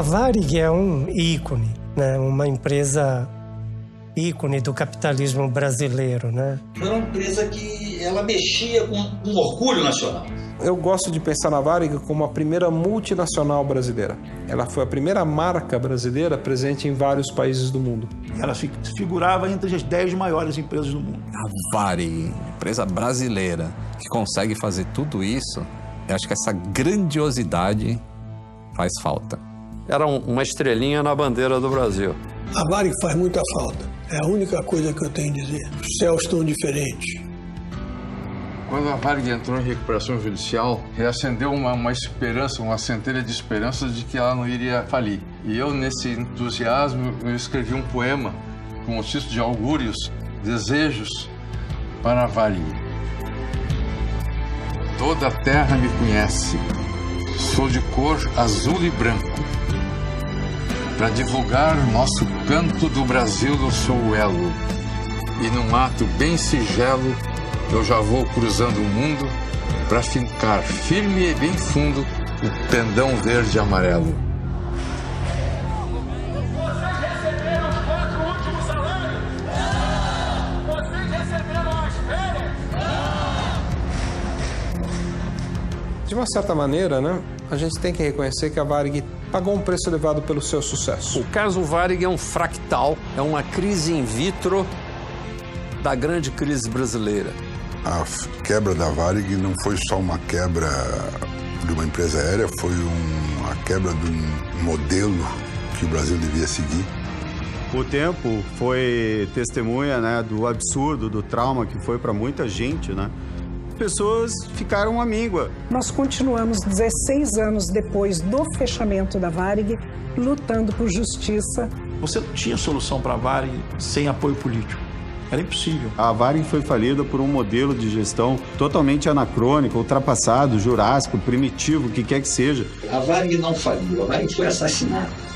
A Varig é um ícone, né? Uma empresa ícone do capitalismo brasileiro, né? Foi uma empresa que ela mexia com um orgulho nacional. Eu gosto de pensar na Varig como a primeira multinacional brasileira. Ela foi a primeira marca brasileira presente em vários países do mundo. Ela figurava entre as 10 maiores empresas do mundo. A Varig, empresa brasileira, que consegue fazer tudo isso, eu acho que essa grandiosidade faz falta. Era uma estrelinha na bandeira do Brasil. A Varig faz muita falta. É a única coisa que eu tenho a dizer. Os céus estão diferentes. Quando a Varig entrou em recuperação judicial, reacendeu uma esperança, uma centelha de esperança de que ela não iria falir. E eu, nesse entusiasmo, eu escrevi um poema com o título de Augúrios, Desejos para a Varig. Toda a terra me conhece. Sou de cor azul e branco. Para divulgar nosso canto do Brasil, eu sou o elo. E num ato bem singelo, eu já vou cruzando o mundo para fincar firme e bem fundo o pendão verde e amarelo. Vocês receberam os 4 últimos salários? Vocês receberam as férias? De uma certa maneira, né, a gente tem que reconhecer que a Varig pagou um preço elevado pelo seu sucesso. O caso Varig é um fractal, é uma crise in vitro da grande crise brasileira. A quebra da Varig não foi só uma quebra de uma empresa aérea, foi a quebra de um modelo que o Brasil devia seguir. O tempo foi testemunha, né, do absurdo, do trauma que foi para muita gente, né? Pessoas ficaram à míngua. Nós continuamos 16 anos depois do fechamento da Varig, lutando por justiça. Você não tinha solução para a Varig sem apoio político. Era impossível. A Varig foi falida por um modelo de gestão totalmente anacrônico, ultrapassado, jurássico, primitivo, o que quer que seja. A Varig não faliu, a Varig foi assassinada.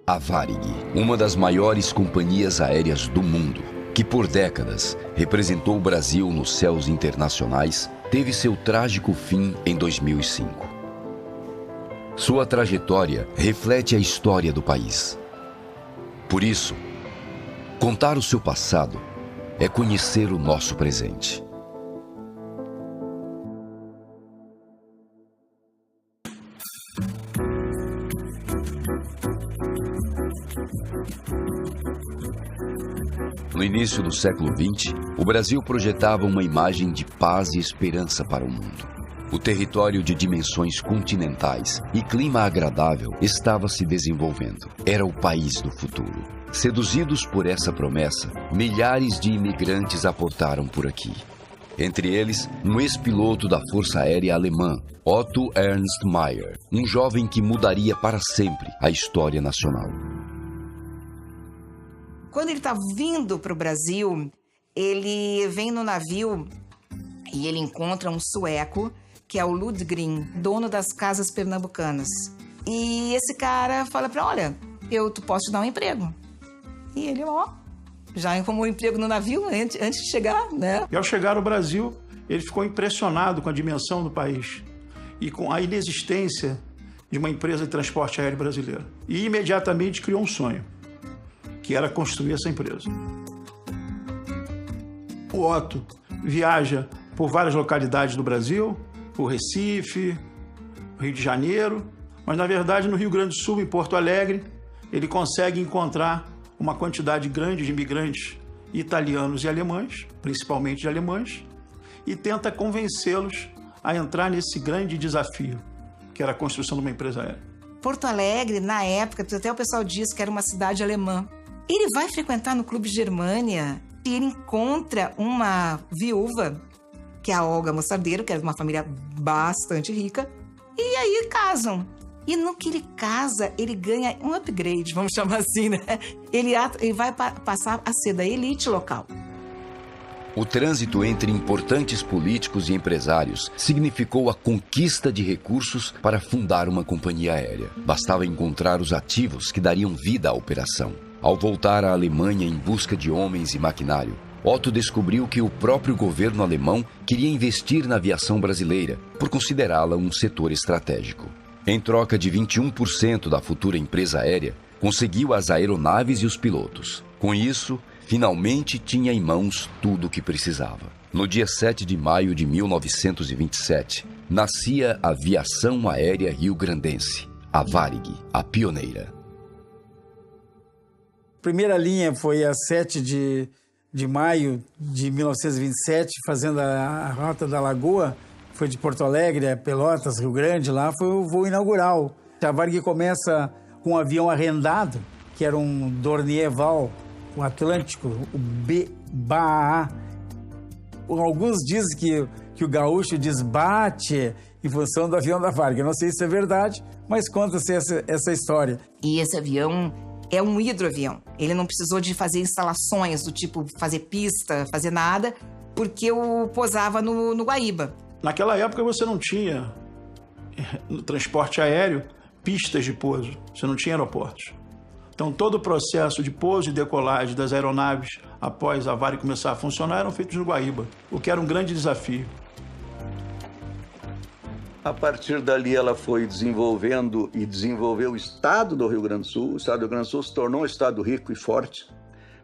A Varig, uma das maiores companhias aéreas do mundo, que por décadas representou o Brasil nos céus internacionais, teve seu trágico fim em 2005. Sua trajetória reflete a história do país. Por isso, contar o seu passado é conhecer o nosso presente. No início do século XX, o Brasil projetava uma imagem de paz e esperança para o mundo. O território de dimensões continentais e clima agradável estava se desenvolvendo. Era o país do futuro. Seduzidos por essa promessa, milhares de imigrantes aportaram por aqui. Entre eles, um ex-piloto da Força Aérea Alemã, Otto Ernst Mayr, um jovem que mudaria para sempre a história nacional. Quando ele está vindo para o Brasil, ele vem no navio E ele encontra um sueco, que é o Ludgren, dono das casas pernambucanas. E esse cara fala pra olha, tu posso te dar um emprego. E ele, já arrumou um emprego no navio antes de chegar, né? E ao chegar ao Brasil, ele ficou impressionado com a dimensão do país e com a inexistência de uma empresa de transporte aéreo brasileira. E imediatamente criou um sonho, que era construir essa empresa. O Otto viaja por várias localidades do Brasil, por Recife, Rio de Janeiro, mas na verdade no Rio Grande do Sul, em Porto Alegre, ele consegue encontrar uma quantidade grande de imigrantes italianos e alemães, principalmente de alemães, e tenta convencê-los a entrar nesse grande desafio, que era a construção de uma empresa aérea. Porto Alegre, na época, até o pessoal disse que era uma cidade alemã. Ele vai frequentar no Clube Germânia e ele encontra uma viúva, que é a Olga Mostardeiro, que era de uma família bastante rica, e aí casam. E no que ele casa, ele ganha um upgrade, vamos chamar assim, né? Ele vai passar a ser da elite local. O trânsito entre importantes políticos e empresários significou a conquista de recursos para fundar uma companhia aérea. Bastava encontrar os ativos que dariam vida à operação. Ao voltar à Alemanha em busca de homens e maquinário, Otto descobriu que o próprio governo alemão queria investir na aviação brasileira, por considerá-la um setor estratégico. Em troca de 21% da futura empresa aérea, conseguiu as aeronaves e os pilotos. Com isso, finalmente tinha em mãos tudo o que precisava. No dia 7 de maio de 1927, nascia a Aviação Aérea Rio-Grandense, a Varig, a pioneira. A primeira linha foi a 7 de maio de 1927, fazendo a Rota da Lagoa. Foi de Porto Alegre a Pelotas, Rio Grande, lá foi o voo inaugural. A Varig começa com um avião arrendado, que era um Dornier Val, o Atlântico, o BAA. Alguns dizem que o gaúcho desbate em função do avião da Varig. Eu não sei se é verdade, mas conta-se essa história. E esse avião é um hidroavião. Ele não precisou de fazer instalações do tipo fazer pista, fazer nada, porque pousava no Guaíba. Naquela época você não tinha, no transporte aéreo, pistas de pouso, você não tinha aeroportos. Então todo o processo de pouso e decolagem das aeronaves após a Varig começar a funcionar eram feitos no Guaíba, o que era um grande desafio. A partir dali ela foi desenvolvendo e desenvolveu o estado do Rio Grande do Sul. O estado do Rio Grande do Sul se tornou um estado rico e forte,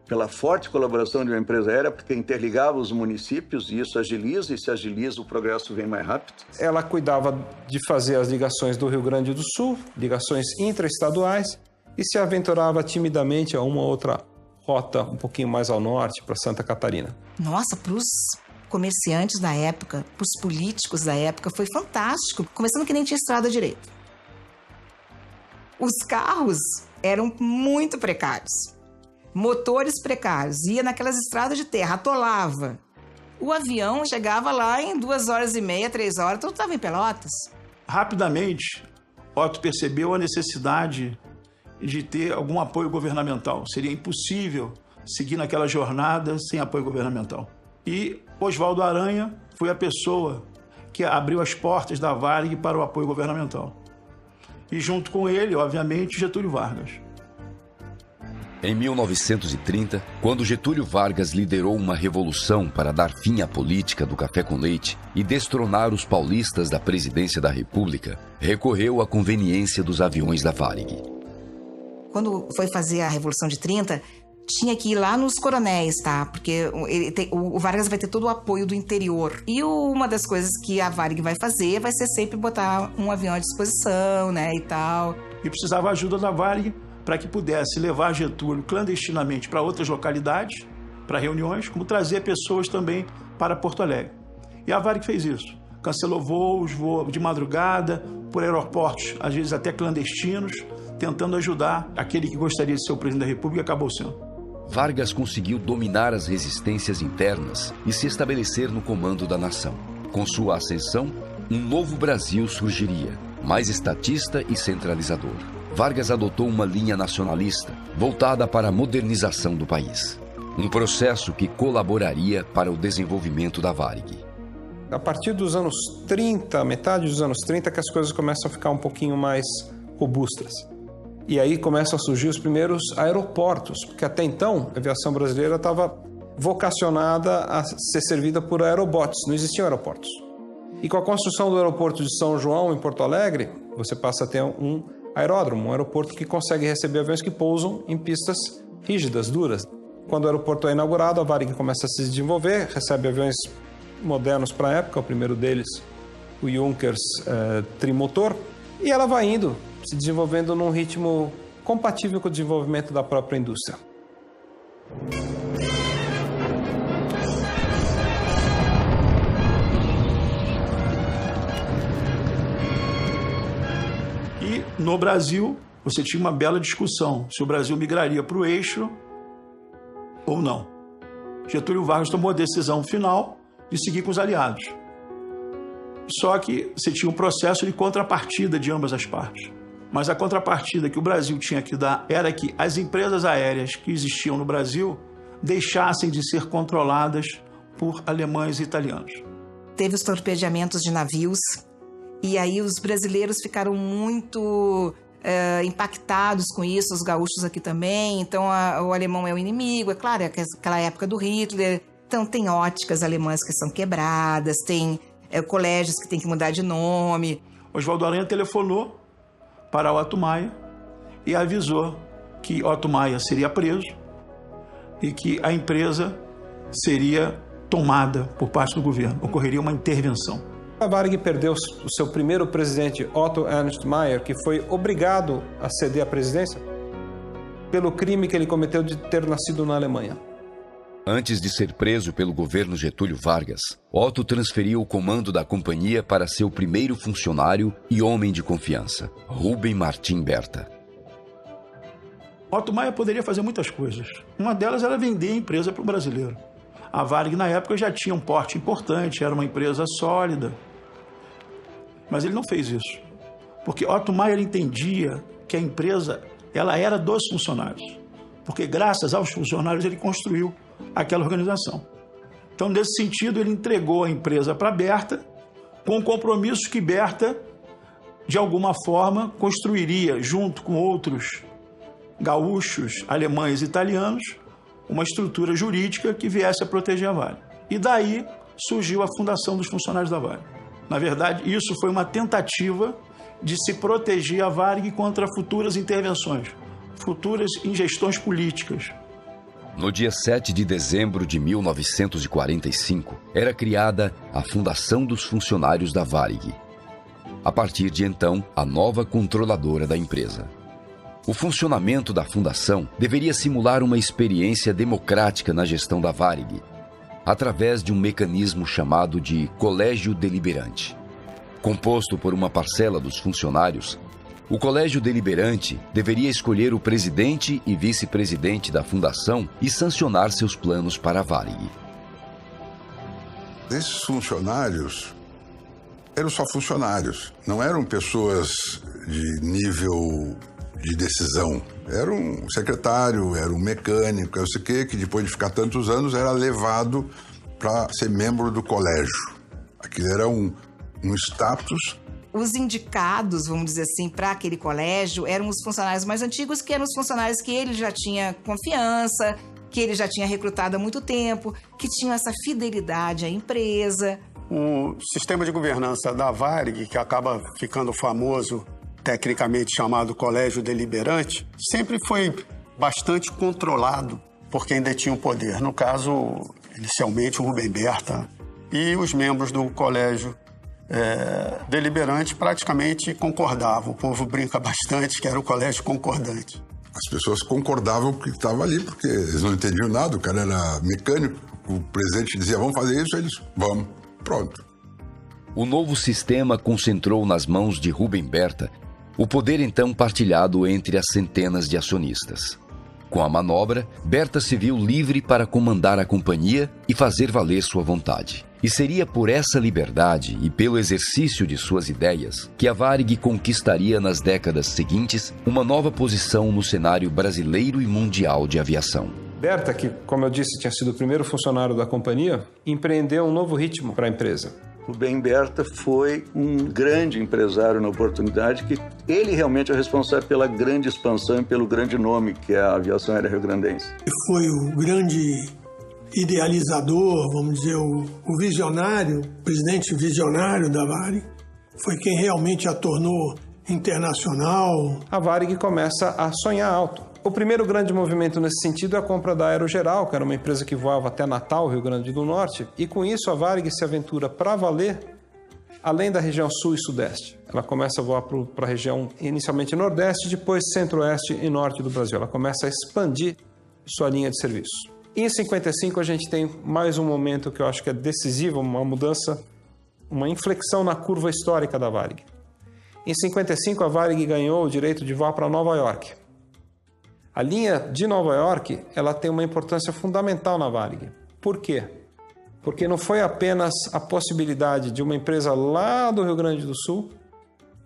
pela forte colaboração de uma empresa aérea, porque interligava os municípios, e isso agiliza, e se agiliza, o progresso vem mais rápido. Ela cuidava de fazer as ligações do Rio Grande do Sul, ligações intraestaduais, e se aventurava timidamente a uma outra rota um pouquinho mais ao norte, para Santa Catarina. Nossa, para os comerciantes da época, para os políticos da época, foi fantástico, começando que nem tinha estrada direito. Os carros eram muito precários. Motores precários, ia naquelas estradas de terra, atolava. O avião chegava lá em 2h30, 3 horas, então estava em Pelotas. Rapidamente, Otto percebeu a necessidade de ter algum apoio governamental. Seria impossível seguir naquela jornada sem apoio governamental. E Oswaldo Aranha foi a pessoa que abriu as portas da Varig para o apoio governamental. E junto com ele, obviamente, Getúlio Vargas. Em 1930, quando Getúlio Vargas liderou uma revolução para dar fim à política do café com leite e destronar os paulistas da presidência da República, recorreu à conveniência dos aviões da Varig. Quando foi fazer a Revolução de 30, tinha que ir lá nos coronéis, tá? Porque o Vargas vai ter todo o apoio do interior. E uma das coisas que a Varig vai fazer vai ser sempre botar um avião à disposição, né, e tal. E precisava ajuda da Varig para que pudesse levar Getúlio clandestinamente para outras localidades, para reuniões, como trazer pessoas também para Porto Alegre. E a Varig fez isso. Cancelou voos de madrugada, por aeroportos, às vezes até clandestinos, tentando ajudar aquele que gostaria de ser o presidente da República e acabou sendo. Vargas conseguiu dominar as resistências internas e se estabelecer no comando da nação. Com sua ascensão, um novo Brasil surgiria, mais estatista e centralizador. Vargas adotou uma linha nacionalista, voltada para a modernização do país. Um processo que colaboraria para o desenvolvimento da Varig. A partir dos anos 30, metade dos anos 30, que as coisas começam a ficar um pouquinho mais robustas. E aí começam a surgir os primeiros aeroportos, porque até então a aviação brasileira estava vocacionada a ser servida por aerobotes, não existiam aeroportos. E com a construção do aeroporto de São João, em Porto Alegre, você passa a ter um aeródromo, um aeroporto que consegue receber aviões que pousam em pistas rígidas, duras. Quando o aeroporto é inaugurado, a Varig começa a se desenvolver, recebe aviões modernos para a época, o primeiro deles, o Junkers trimotor, e ela vai indo, se desenvolvendo num ritmo compatível com o desenvolvimento da própria indústria. E no Brasil, você tinha uma bela discussão se o Brasil migraria para o eixo ou não. Getúlio Vargas tomou a decisão final de seguir com os aliados. Só que você tinha um processo de contrapartida de ambas as partes. Mas a contrapartida que o Brasil tinha que dar era que as empresas aéreas que existiam no Brasil deixassem de ser controladas por alemães e italianos. Teve os torpedeamentos de navios e aí os brasileiros ficaram muito impactados com isso, os gaúchos aqui também. Então o alemão é o inimigo, é claro, é aquela época do Hitler. Então tem óticas alemãs que são quebradas, tem colégios que tem que mudar de nome. Oswaldo Aranha telefonou para Otto Maia e avisou que Otto Maia seria preso e que a empresa seria tomada por parte do governo, ocorreria uma intervenção. A Varig perdeu o seu primeiro presidente, Otto Ernst Mayr, que foi obrigado a ceder a presidência pelo crime que ele cometeu de ter nascido na Alemanha. Antes de ser preso pelo governo Getúlio Vargas, Otto transferiu o comando da companhia para seu primeiro funcionário e homem de confiança, Rubem Martim Berta. Otto Maia poderia fazer muitas coisas. Uma delas era vender a empresa para o brasileiro. A Varig, na época, já tinha um porte importante, era uma empresa sólida. Mas ele não fez isso. Porque Otto Maia entendia que a empresa ela era dos funcionários. Porque graças aos funcionários ele construiu aquela organização. Então, nesse sentido, ele entregou a empresa para Berta com o compromisso que Berta, de alguma forma, construiria, junto com outros gaúchos, alemães e italianos, uma estrutura jurídica que viesse a proteger a Varig. E daí surgiu a fundação dos funcionários da Varig. Na verdade, isso foi uma tentativa de se proteger a Varig contra futuras intervenções, futuras ingestões políticas. No dia 7 de dezembro de 1945, era criada a Fundação dos Funcionários da Varig. A partir de então, a nova controladora da empresa. O funcionamento da fundação deveria simular uma experiência democrática na gestão da Varig, através de um mecanismo chamado de Colégio Deliberante. Composto por uma parcela dos funcionários, o Colégio Deliberante deveria escolher o presidente e vice-presidente da fundação e sancionar seus planos para a Varig. Esses funcionários eram só funcionários, não eram pessoas de nível de decisão. Era um secretário, era um mecânico, eu sei que depois de ficar tantos anos era levado para ser membro do colégio. Aquilo era um status. Os indicados, vamos dizer assim, para aquele colégio eram os funcionários mais antigos, que eram os funcionários que ele já tinha confiança, que ele já tinha recrutado há muito tempo, que tinham essa fidelidade à empresa. O sistema de governança da Varig, que acaba ficando famoso, tecnicamente chamado Colégio Deliberante, sempre foi bastante controlado por quem detinha o poder. No caso, inicialmente, o Rubem Berta e os membros do Colégio Deliberante praticamente concordavam. O povo brinca bastante que era o colégio concordante. As pessoas concordavam que estava ali, porque eles não entendiam nada, o cara era mecânico, o presidente dizia, vamos fazer isso, eles, vamos, pronto. O novo sistema concentrou nas mãos de Rubem Berta o poder então partilhado entre as centenas de acionistas. Com a manobra, Berta se viu livre para comandar a companhia e fazer valer sua vontade. E seria por essa liberdade e pelo exercício de suas ideias que a Varig conquistaria nas décadas seguintes uma nova posição no cenário brasileiro e mundial de aviação. Berta, que, como eu disse, tinha sido o primeiro funcionário da companhia, empreendeu um novo ritmo para a empresa. Rubem Berta foi um grande empresário na oportunidade, que ele realmente é o responsável pela grande expansão e pelo grande nome que é a aviação aérea rio-grandense. Foi o grande idealizador, vamos dizer, o visionário, o presidente visionário da Varig. Foi quem realmente a tornou internacional. A Varig começa a sonhar alto. O primeiro grande movimento nesse sentido é a compra da Aerogeral, que era uma empresa que voava até Natal, Rio Grande do Norte, e com isso a Varig se aventura para valer além da região sul e sudeste. Ela começa a voar para a região inicialmente nordeste, depois centro-oeste e norte do Brasil. Ela começa a expandir sua linha de serviço. E em 55 a gente tem mais um momento que eu acho que é decisivo, uma mudança, uma inflexão na curva histórica da Varig. Em 55 a Varig ganhou o direito de voar para Nova York. A linha de Nova York, ela tem uma importância fundamental na Varig. Por quê? Porque não foi apenas a possibilidade de uma empresa lá do Rio Grande do Sul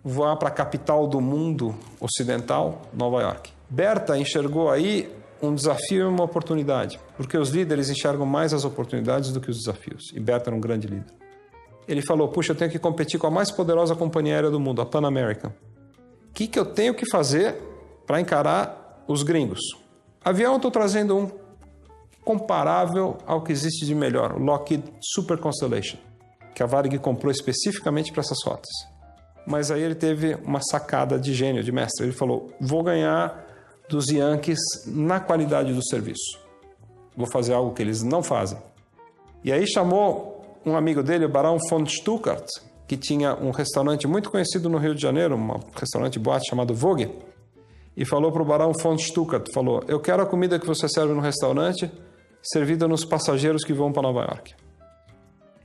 voar para a capital do mundo ocidental, Nova York. Berta enxergou aí um desafio e uma oportunidade, porque os líderes enxergam mais as oportunidades do que os desafios. E Berta era um grande líder. Ele falou, puxa, eu tenho que competir com a mais poderosa companhia aérea do mundo, a Pan American. O que eu tenho que fazer para encarar os gringos? Avião, eu estou trazendo um comparável ao que existe de melhor, o Lockheed Super Constellation, que a Varig comprou especificamente para essas rotas. Mas aí ele teve uma sacada de gênio, de mestre. Ele falou, vou ganhar dos Yankees na qualidade do serviço. Vou fazer algo que eles não fazem. E aí chamou um amigo dele, o Barão von Stuttgart, que tinha um restaurante muito conhecido no Rio de Janeiro, um restaurante boate chamado Vogue, e falou para o Barão von Stuttgart, falou, eu quero a comida que você serve no restaurante servida nos passageiros que vão para Nova York.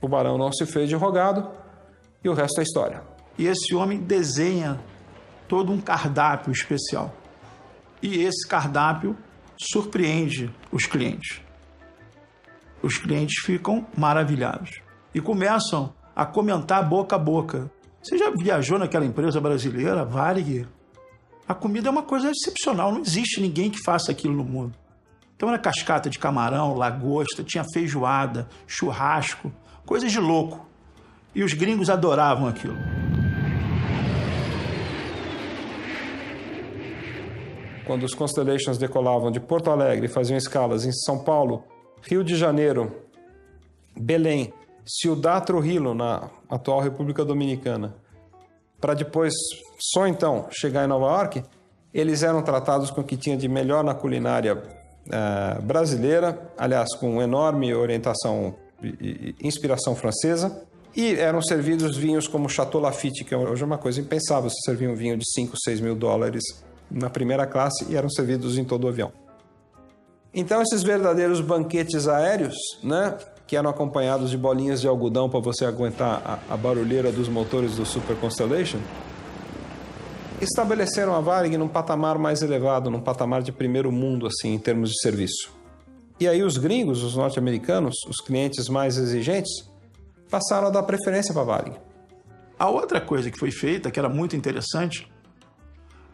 O Barão não se fez de rogado e o resto é história. E esse homem desenha todo um cardápio especial. E esse cardápio surpreende os clientes. Os clientes ficam maravilhados e começam a comentar boca a boca. Você já viajou naquela empresa brasileira, Varig? A comida é uma coisa excepcional, não existe ninguém que faça aquilo no mundo. Então era cascata de camarão, lagosta, tinha feijoada, churrasco, coisas de louco. E os gringos adoravam aquilo. Quando os Constellations decolavam de Porto Alegre e faziam escalas em São Paulo, Rio de Janeiro, Belém, Ciudad Trujillo, na atual República Dominicana, para depois, só então, chegar em Nova York, eles eram tratados com o que tinha de melhor na culinária brasileira, aliás, com enorme orientação e inspiração francesa, e eram servidos vinhos como Chateau Lafite, que hoje é uma coisa impensável, você servia um vinho de 5, 6 mil dólares na primeira classe e eram servidos em todo o avião. Então, esses verdadeiros banquetes aéreos, né, que eram acompanhados de bolinhas de algodão para você aguentar a barulheira dos motores do Super Constellation, estabeleceram a Varig num patamar mais elevado, num patamar de primeiro mundo, assim, em termos de serviço. E aí os gringos, os norte-americanos, os clientes mais exigentes, passaram a dar preferência para a Varig. A outra coisa que foi feita, que era muito interessante,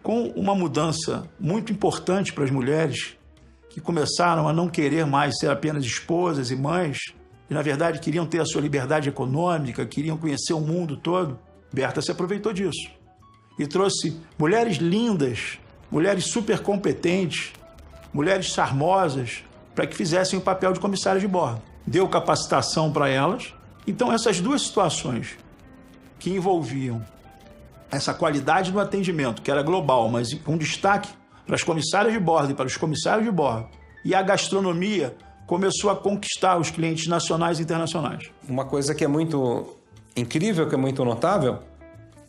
com uma mudança muito importante para as mulheres, que começaram a não querer mais ser apenas esposas e mães, e na verdade queriam ter a sua liberdade econômica, queriam conhecer o mundo todo, Berta se aproveitou disso. E trouxe mulheres lindas, mulheres super competentes, mulheres charmosas, para que fizessem o papel de comissárias de bordo. Deu capacitação para elas. Então, essas duas situações que envolviam essa qualidade do atendimento, que era global, mas com destaque para as comissárias de bordo e para os comissários de bordo, e a gastronomia começou a conquistar os clientes nacionais e internacionais. Uma coisa que é muito incrível, que é muito notável,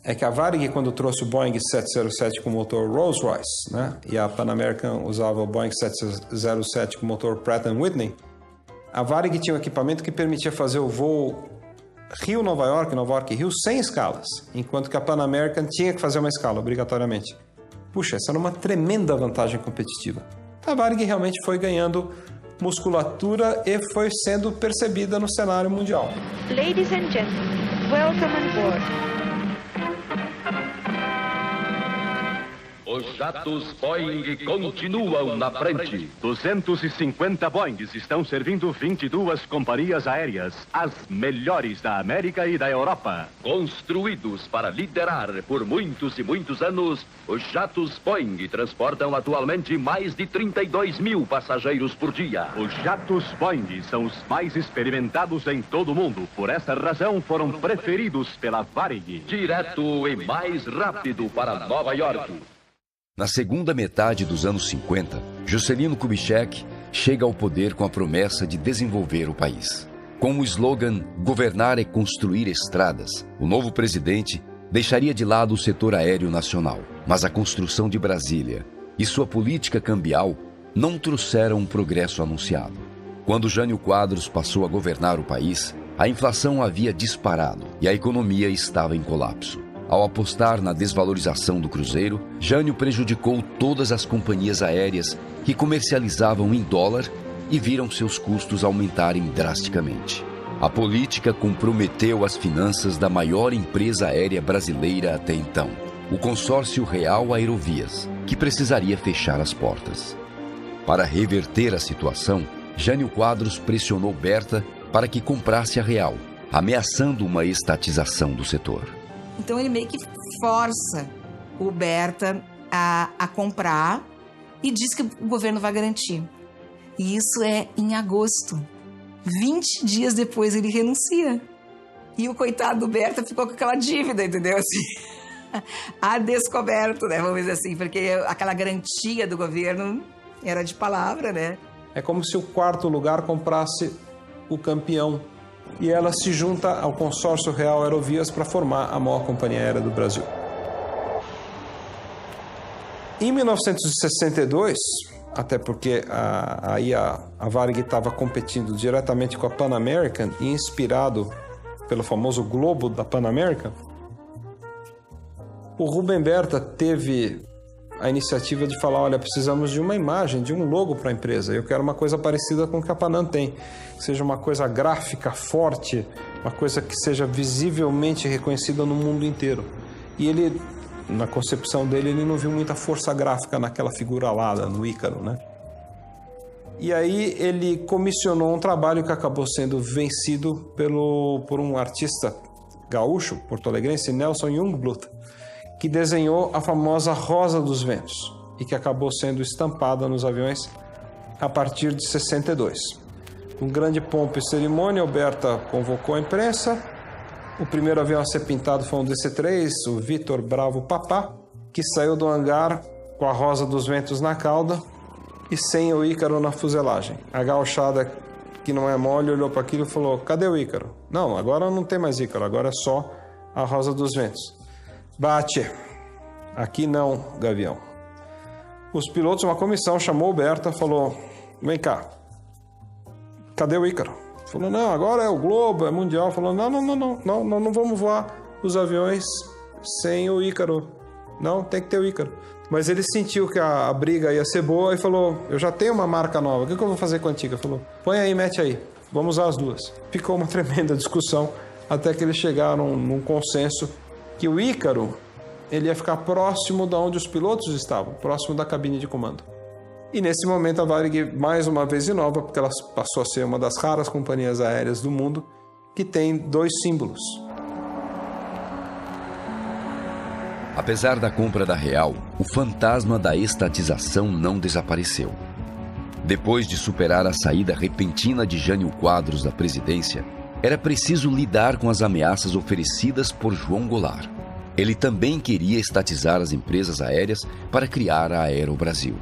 é que a Varig, quando trouxe o Boeing 707 com motor Rolls-Royce, né, e a Pan American usava o Boeing 707 com motor Pratt & Whitney, a Varig tinha um equipamento que permitia fazer o voo Rio-Nova York-Rio sem escalas, enquanto que a Pan American tinha que fazer uma escala, obrigatoriamente. Puxa, essa era uma tremenda vantagem competitiva. A Varig realmente foi ganhando musculatura e foi sendo percebida no cenário mundial. Ladies and gentlemen, welcome on board. Os jatos Boeing continuam na frente. 250 Boeings estão servindo 22 companhias aéreas, as melhores da América e da Europa. Construídos para liderar por muitos e muitos anos, os jatos Boeing transportam atualmente mais de 32 mil passageiros por dia. Os jatos Boeing são os mais experimentados em todo o mundo. Por essa razão, foram preferidos pela Varig. Direto e mais rápido para Nova York. Na segunda metade dos anos 50, Juscelino Kubitschek chega ao poder com a promessa de desenvolver o país. Com o slogan "Governar é construir estradas", o novo presidente deixaria de lado o setor aéreo nacional. Mas a construção de Brasília e sua política cambial não trouxeram o progresso anunciado. Quando Jânio Quadros passou a governar o país, a inflação havia disparado e a economia estava em colapso. Ao apostar na desvalorização do cruzeiro, Jânio prejudicou todas as companhias aéreas que comercializavam em dólar e viram seus custos aumentarem drasticamente. A política comprometeu as finanças da maior empresa aérea brasileira até então, o Consórcio Real Aerovias, que precisaria fechar as portas. Para reverter a situação, Jânio Quadros pressionou Berta para que comprasse a Real, ameaçando uma estatização do setor. Então ele meio que força o Berta a comprar e diz que o governo vai garantir. E isso é em agosto. 20 dias depois ele renuncia. E o coitado do Berta ficou com aquela dívida, entendeu? Assim, a descoberto, né? Vamos dizer assim, porque aquela garantia do governo era de palavra, né? É como se o quarto lugar comprasse o campeão. E ela se junta ao Consórcio Real Aerovias para formar a maior companhia aérea do Brasil. Em 1962, até porque a Varig estava competindo diretamente com a Pan American e inspirado pelo famoso globo da Pan American, o Rubem Berta teve a iniciativa de falar, olha, precisamos de uma imagem, de um logo para a empresa. Eu quero uma coisa parecida com o que a Panam tem, que seja uma coisa gráfica, forte, uma coisa que seja visivelmente reconhecida no mundo inteiro. E ele, na concepção dele, ele não viu muita força gráfica naquela figura alada, no Ícaro, né? E aí ele comissionou um trabalho que acabou sendo vencido por um artista gaúcho, porto-alegrense, Nelson Jungblut, que desenhou a famosa Rosa dos Ventos e que acabou sendo estampada nos aviões a partir de 62. Com grande pompa e cerimônia, o Berta convocou a imprensa. O primeiro avião a ser pintado foi um DC-3, o Vitor Bravo Papá, que saiu do hangar com a Rosa dos Ventos na cauda e sem o Ícaro na fuselagem. A gauchada, que não é mole, olhou para aquilo e falou, cadê o Ícaro? Não, agora não tem mais Ícaro, agora é só a Rosa dos Ventos. Bate. Aqui não, Gavião. Os pilotos, uma comissão, chamou o Berta, falou, vem cá, cadê o Ícaro? Falou, não, agora é o Globo, é mundial. Falou, não vamos voar os aviões sem o Ícaro. Não, tem que ter o Ícaro. Mas ele sentiu que a briga ia ser boa e falou, eu já tenho uma marca nova, o que eu vou fazer com a antiga? Falou, põe aí, mete aí, vamos usar as duas. Ficou uma tremenda discussão até que eles chegaram num consenso que o Ícaro ele ia ficar próximo de onde os pilotos estavam, próximo da cabine de comando. E nesse momento a Varig, mais uma vez inova, porque ela passou a ser uma das raras companhias aéreas do mundo que tem dois símbolos. Apesar da compra da Real, o fantasma da estatização não desapareceu. Depois de superar a saída repentina de Jânio Quadros da presidência, era preciso lidar com as ameaças oferecidas por João Goulart. Ele também queria estatizar as empresas aéreas para criar a Aerobrasil.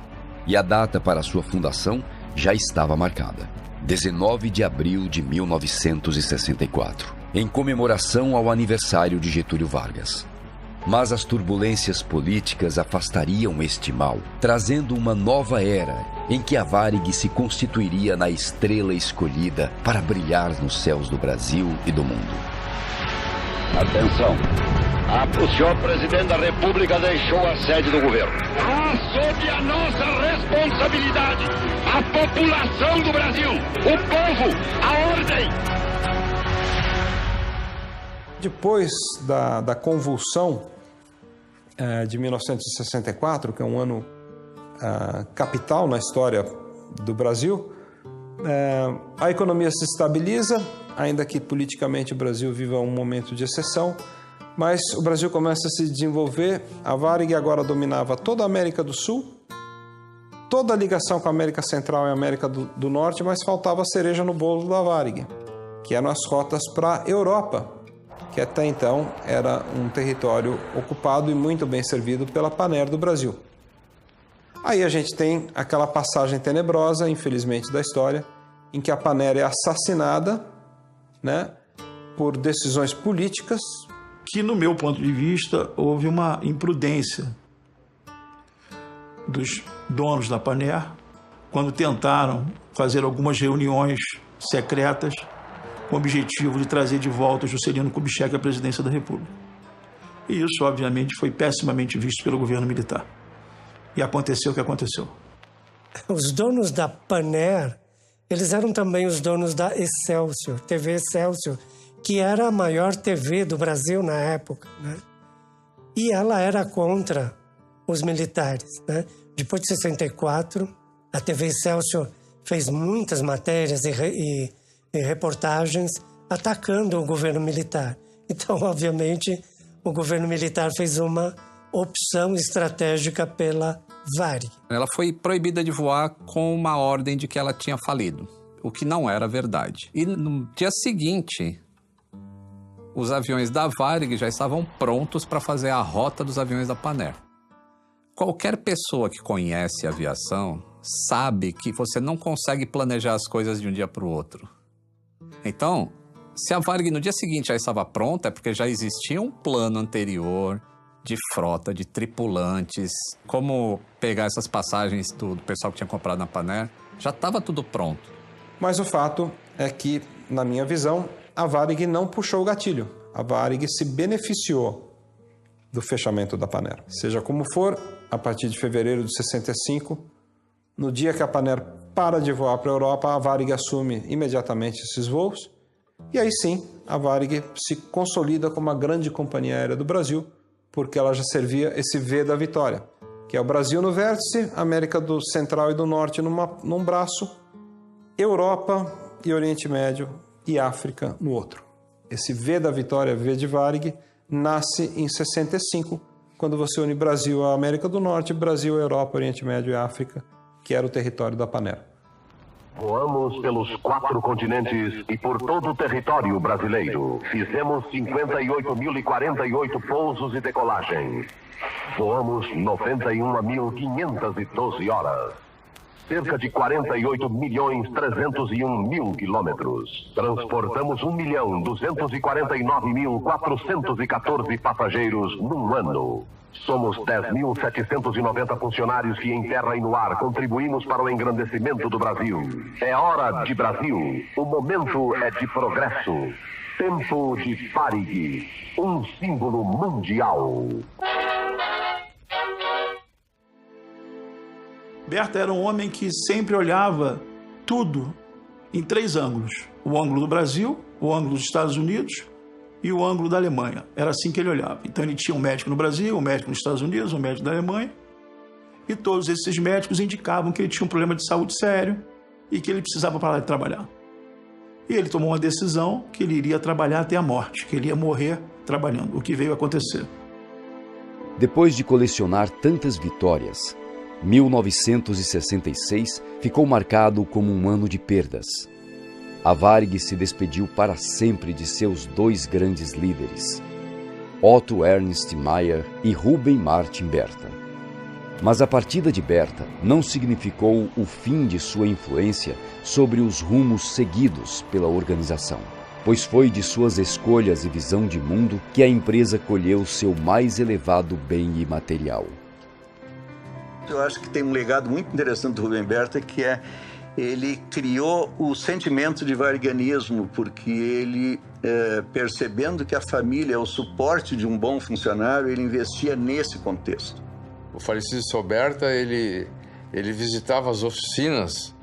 E a data para sua fundação já estava marcada, 19 de abril de 1964, em comemoração ao aniversário de Getúlio Vargas. Mas as turbulências políticas afastariam este mal, trazendo uma nova era em que a Varig se constituiria na estrela escolhida para brilhar nos céus do Brasil e do mundo. Atenção! O senhor presidente da República deixou a sede do governo. Sob a nossa responsabilidade, a população do Brasil, o povo, a ordem. Depois da convulsão de 1964, que é um ano capital na história do Brasil, a economia se estabiliza, ainda que politicamente o Brasil viva um momento de exceção, mas o Brasil começa a se desenvolver. A Varig agora dominava toda a América do Sul, toda a ligação com a América Central e a América do Norte, mas faltava a cereja no bolo da Varig, que eram as rotas para a Europa, que até então era um território ocupado e muito bem servido pela Panair do Brasil. Aí a gente tem aquela passagem tenebrosa, infelizmente, da história, em que a Panair é assassinada, né, por decisões políticas. Que, no meu ponto de vista, houve uma imprudência dos donos da Panair quando tentaram fazer algumas reuniões secretas com o objetivo de trazer de volta Juscelino Kubitschek à presidência da República. E isso, obviamente, foi pessimamente visto pelo governo militar. E aconteceu o que aconteceu. Os donos da Panair, eles eram também os donos da Excelsior, TV Excelsior, que era a maior TV do Brasil na época, né? E ela era contra os militares, né? Depois de 64, a TV Excelsior fez muitas matérias e reportagens atacando o governo militar. Então, obviamente, o governo militar fez uma opção estratégica pela Varig. Ela foi proibida de voar com uma ordem de que ela tinha falido, o que não era verdade. E no dia seguinte, os aviões da Varig já estavam prontos para fazer a rota dos aviões da Panair. Qualquer pessoa que conhece aviação sabe que você não consegue planejar as coisas de um dia para o outro. Então, se a Varig no dia seguinte já estava pronta, é porque já existia um plano anterior de frota, de tripulantes, como pegar essas passagens do pessoal que tinha comprado na Panair, já estava tudo pronto. Mas o fato é que, na minha visão, a Varig não puxou o gatilho. A Varig se beneficiou do fechamento da Panair. Seja como for, a partir de fevereiro de 65, no dia que a Panair para de voar para a Europa, a Varig assume imediatamente esses voos. E aí sim, a Varig se consolida como a grande companhia aérea do Brasil, porque ela já servia esse V da vitória, que é o Brasil no vértice, América do Central e do Norte num braço, Europa e Oriente Médio e África no outro. Esse V da vitória, V de Varig, nasce em 65, quando você une Brasil à América do Norte, Brasil, Europa, Oriente Médio e África, que era o território da Panair. Voamos pelos 4 continentes e por todo o território brasileiro. Fizemos 58.048 pousos e decolagens. Voamos 91.512 horas. Cerca de 48.301.000 quilômetros. Transportamos 1.249.414 passageiros num ano. Somos 10.790 funcionários que em terra e no ar contribuímos para o engrandecimento do Brasil. É hora de Brasil. O momento é de progresso. Tempo de Varig, um símbolo mundial. Berta era um homem que sempre olhava tudo em 3 ângulos. O ângulo do Brasil, o ângulo dos Estados Unidos e o ângulo da Alemanha. Era assim que ele olhava. Então ele tinha um médico no Brasil, um médico nos Estados Unidos, um médico da Alemanha, e todos esses médicos indicavam que ele tinha um problema de saúde sério e que ele precisava parar de trabalhar. E ele tomou uma decisão que ele iria trabalhar até a morte, que ele ia morrer trabalhando, o que veio a acontecer. Depois de colecionar tantas vitórias, 1966 ficou marcado como um ano de perdas. A Varig se despediu para sempre de seus 2 grandes líderes, Otto Ernst Mayr e Ruben Martin Berta. Mas a partida de Berta não significou o fim de sua influência sobre os rumos seguidos pela organização, pois foi de suas escolhas e visão de mundo que a empresa colheu seu mais elevado bem imaterial. Eu acho que tem um legado muito interessante do Ruben Berta, que é ele criou o sentimento de variganismo, porque ele, percebendo que a família é o suporte de um bom funcionário, ele investia nesse contexto. O falecido seu Berta, ele visitava as oficinas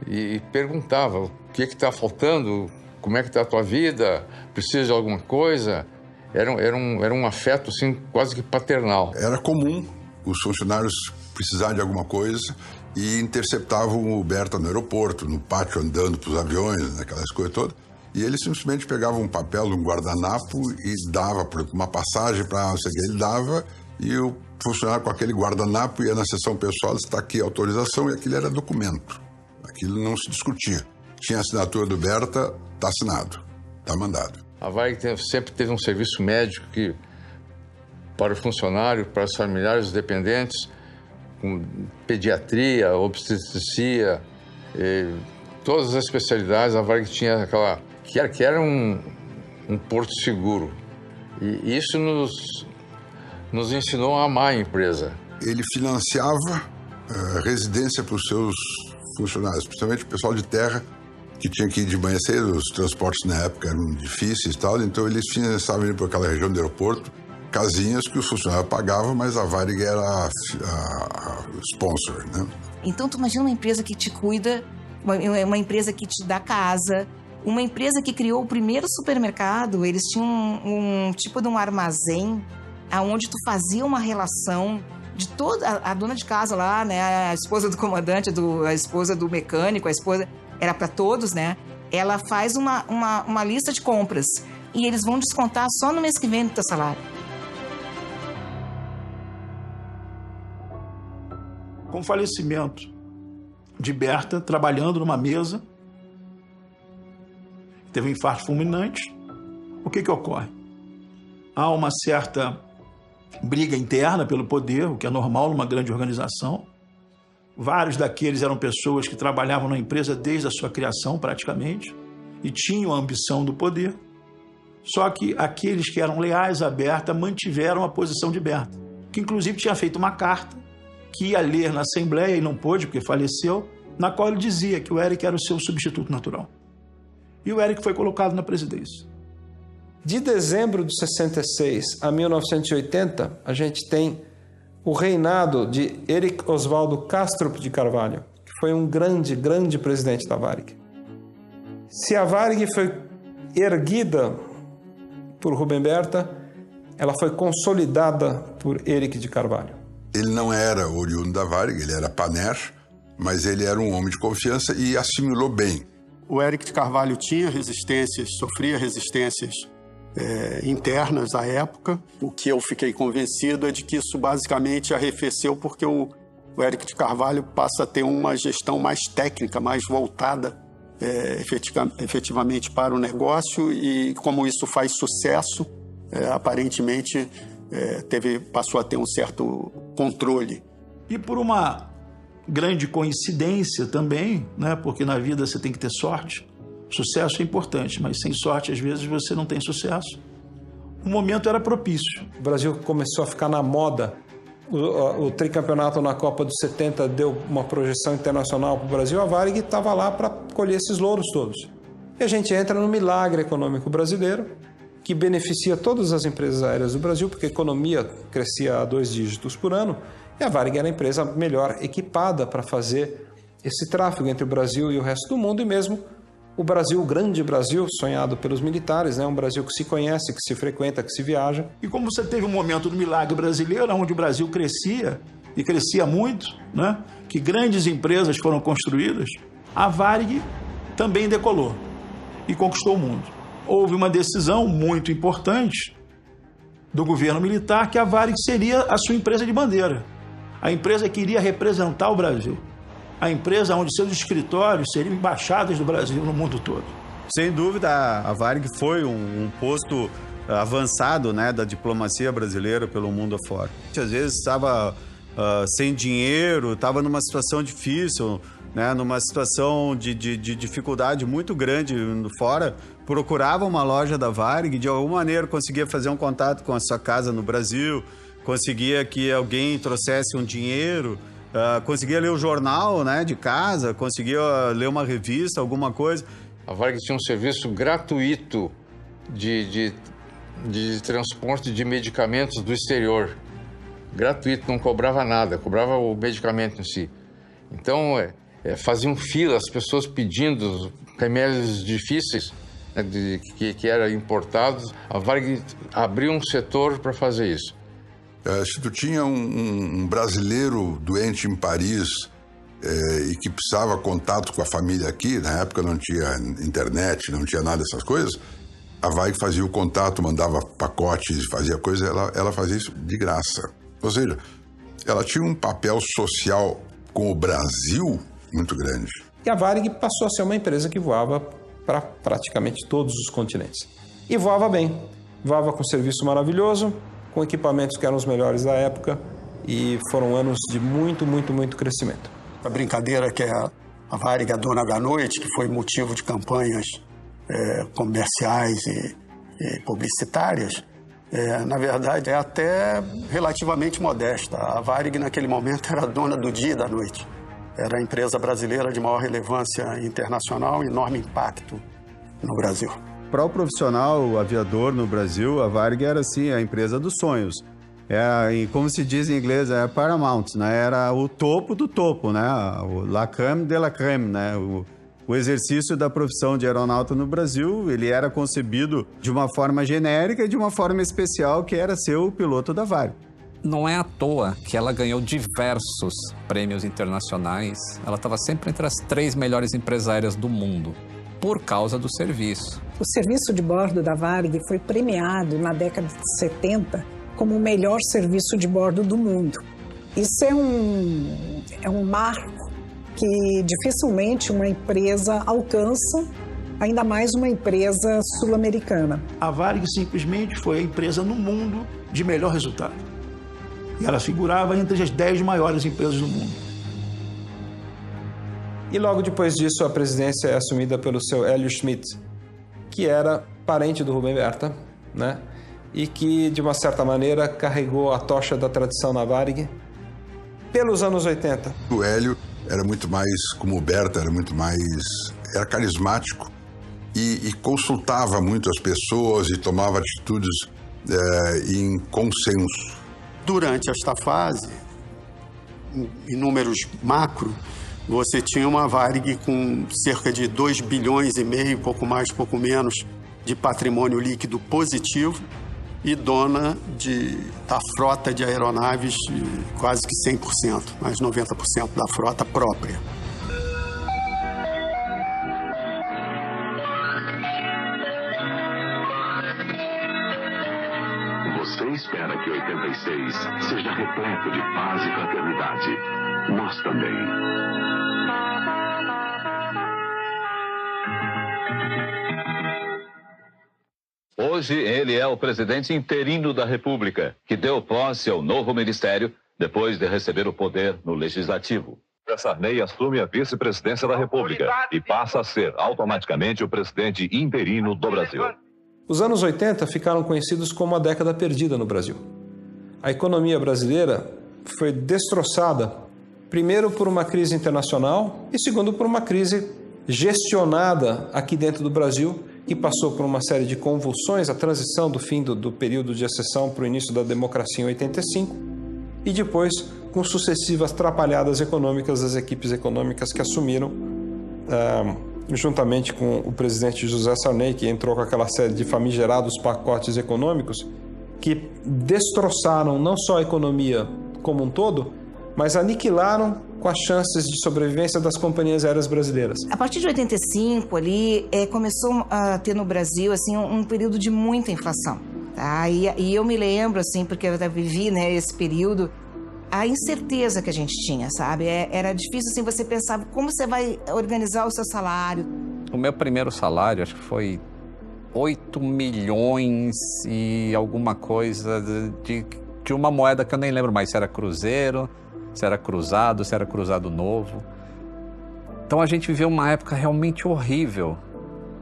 e perguntava o que está faltando, como é que está a tua vida, precisa de alguma coisa. Era um afeto, assim, quase que paternal. Era comum os funcionários precisarem de alguma coisa e interceptavam o Berta no aeroporto, no pátio, andando para os aviões, aquelas coisas todas. E ele simplesmente pegava um papel, um guardanapo e dava uma passagem para não sei o que. Ele dava e o funcionário com aquele guardanapo ia na seção pessoal, está aqui a autorização, e aquilo era documento. Aquilo não se discutia. Tinha a assinatura do Berta, está assinado, está mandado. A Varig sempre teve um serviço médico que, para o funcionário, para os familiares, os dependentes, com pediatria, obstetrícia, todas as especialidades, a Varig tinha aquela... que era um porto seguro. E isso nos ensinou a amar a empresa. Ele financiava residência para os seus funcionários, principalmente o pessoal de terra, que tinha que ir de manhã cedo, os transportes na época eram difíceis e tal, então eles financiavam ir para aquela região do aeroporto, casinhas que os funcionários pagavam, mas a Varig era a sponsor, né? Então, tu imagina uma empresa que te cuida, uma empresa que te dá casa, uma empresa que criou o primeiro supermercado. Eles tinham um tipo de um armazém aonde tu fazia uma relação de toda a dona de casa lá, né? A esposa do comandante, a esposa do mecânico, a esposa... Era para todos, né? Ela faz uma lista de compras e eles vão descontar só no mês que vem do teu salário. Com o falecimento de Berta, trabalhando numa mesa, teve um infarto fulminante, o que ocorre? Há uma certa briga interna pelo poder, o que é normal numa grande organização. Vários daqueles eram pessoas que trabalhavam na empresa desde a sua criação, praticamente, e tinham a ambição do poder. Só que aqueles que eram leais à Berta mantiveram a posição de Berta, que inclusive tinha feito uma carta que ia ler na Assembleia e não pôde porque faleceu, na qual ele dizia que o Eric era o seu substituto natural. E o Eric foi colocado na presidência. De dezembro de 66 a 1980, a gente tem o reinado de Eric Oswaldo Kastrup de Carvalho, que foi um grande presidente da Varig. Se a Varig foi erguida por Rubem Berta, ela foi consolidada por Eric de Carvalho. Ele não era oriundo da Varig, ele era Paner, mas ele era um homem de confiança e assimilou bem. O Eric de Carvalho tinha resistências, sofria resistências internas à época. O que eu fiquei convencido é de que isso basicamente arrefeceu porque o Eric de Carvalho passa a ter uma gestão mais técnica, mais voltada efetivamente para o negócio, e como isso faz sucesso, aparentemente passou a ter um certo controle. E por uma grande coincidência também, né? Porque na vida você tem que ter sorte. Sucesso é importante, mas sem sorte, às vezes, você não tem sucesso. O momento era propício. O Brasil começou a ficar na moda. O tricampeonato na Copa dos 70 deu uma projeção internacional para o Brasil. A Varig estava lá para colher esses louros todos. E a gente entra no milagre econômico brasileiro, que beneficia todas as empresas aéreas do Brasil, porque a economia crescia a 2 dígitos por ano, e a Varig era a empresa melhor equipada para fazer esse tráfego entre o Brasil e o resto do mundo, e mesmo o Brasil, o grande Brasil, sonhado pelos militares, né? Um Brasil que se conhece, que se frequenta, que se viaja. E como você teve um momento do milagre brasileiro, onde o Brasil crescia, e crescia muito, né? Que grandes empresas foram construídas, a Varig também decolou e conquistou o mundo. Houve uma decisão muito importante do governo militar que a Varig seria a sua empresa de bandeira. A empresa que iria representar o Brasil. A empresa onde seus escritórios seriam embaixadas do Brasil no mundo todo. Sem dúvida, a Varig foi um posto avançado, né, da diplomacia brasileira pelo mundo afora. Às vezes estava sem dinheiro, estava numa situação difícil, né, numa situação de dificuldade muito grande fora, procurava uma loja da Varig, de alguma maneira conseguia fazer um contato com a sua casa no Brasil, conseguia que alguém trouxesse um dinheiro, conseguia ler o jornal, né, de casa, conseguia ler uma revista, alguma coisa. A Varig tinha um serviço gratuito de transporte de medicamentos do exterior. Gratuito, não cobrava nada, cobrava o medicamento em si. Então, faziam fila, as pessoas pedindo remédios difíceis, que era importado, a Varig abriu um setor para fazer isso. Se tu tinha um brasileiro doente em Paris e que precisava contato com a família aqui, na época não tinha internet, não tinha nada dessas coisas, a Varig fazia o contato, mandava pacotes, fazia coisa, ela fazia isso de graça. Ou seja, ela tinha um papel social com o Brasil muito grande. E a Varig passou a ser uma empresa que voava para praticamente todos os continentes. E voava bem. Voava com serviço maravilhoso, com equipamentos que eram os melhores da época, e foram anos de muito, muito, muito crescimento. A brincadeira que a Varig, a dona da noite, que foi motivo de campanhas comerciais e publicitárias, na verdade é até relativamente modesta. A Varig naquele momento era dona do dia e da noite. Era a empresa brasileira de maior relevância internacional e enorme impacto no Brasil. Para o profissional, o aviador no Brasil, a Varig era assim, a empresa dos sonhos. Como se diz em inglês, Paramount, né? Era o topo do topo, né? O la crème de la crème, né? O exercício da profissão de aeronauta no Brasil, ele era concebido de uma forma genérica e de uma forma especial, que era ser o piloto da Varig. Não é à toa que ela ganhou diversos prêmios internacionais. Ela estava sempre entre as 3 melhores empresas aéreas do mundo, por causa do serviço. O serviço de bordo da Varig foi premiado na década de 70 como o melhor serviço de bordo do mundo. Isso é um marco que dificilmente uma empresa alcança, ainda mais uma empresa sul-americana. A Varig simplesmente foi a empresa no mundo de melhor resultado. E ela figurava entre as 10 maiores empresas do mundo. E logo depois disso, a presidência é assumida pelo seu Hélio Schmidt, que era parente do Rubem Berta, né? E que, de uma certa maneira, carregou a tocha da tradição na Varig pelos anos 80. O Hélio era muito mais, como o Berta, era carismático e consultava muito as pessoas e tomava atitudes em consenso. Durante esta fase, em números macro, você tinha uma Varig com cerca de 2,5 bilhões, pouco mais, pouco menos, de patrimônio líquido positivo e dona da frota de aeronaves quase que 100%, mais 90% da frota própria. Você espera que 86 seja repleto de paz e fraternidade. Nós também. Hoje ele é o presidente interino da República, que deu posse ao novo ministério depois de receber o poder no Legislativo. Sarney assume a vice-presidência da República e passa a ser automaticamente o presidente interino do Brasil. Os anos 80 ficaram conhecidos como a década perdida no Brasil. A economia brasileira foi destroçada, primeiro por uma crise internacional e segundo por uma crise gestionada aqui dentro do Brasil, que passou por uma série de convulsões, a transição do fim do período de exceção para o início da democracia em 85, e depois com sucessivas atrapalhadas econômicas das equipes econômicas que assumiram, juntamente com o presidente José Sarney, que entrou com aquela série de famigerados pacotes econômicos que destroçaram não só a economia como um todo, mas aniquilaram com as chances de sobrevivência das companhias aéreas brasileiras. A partir de 85 ali, começou a ter no Brasil assim um período de muita inflação. Tá? E eu me lembro, assim, porque eu vivi, né, esse período, a incerteza que a gente tinha, sabe? Era difícil, assim, você pensar como você vai organizar o seu salário. O meu primeiro salário, acho que foi 8 milhões e alguma coisa de uma moeda que eu nem lembro mais, se era cruzeiro, se era cruzado novo. Então a gente viveu uma época realmente horrível.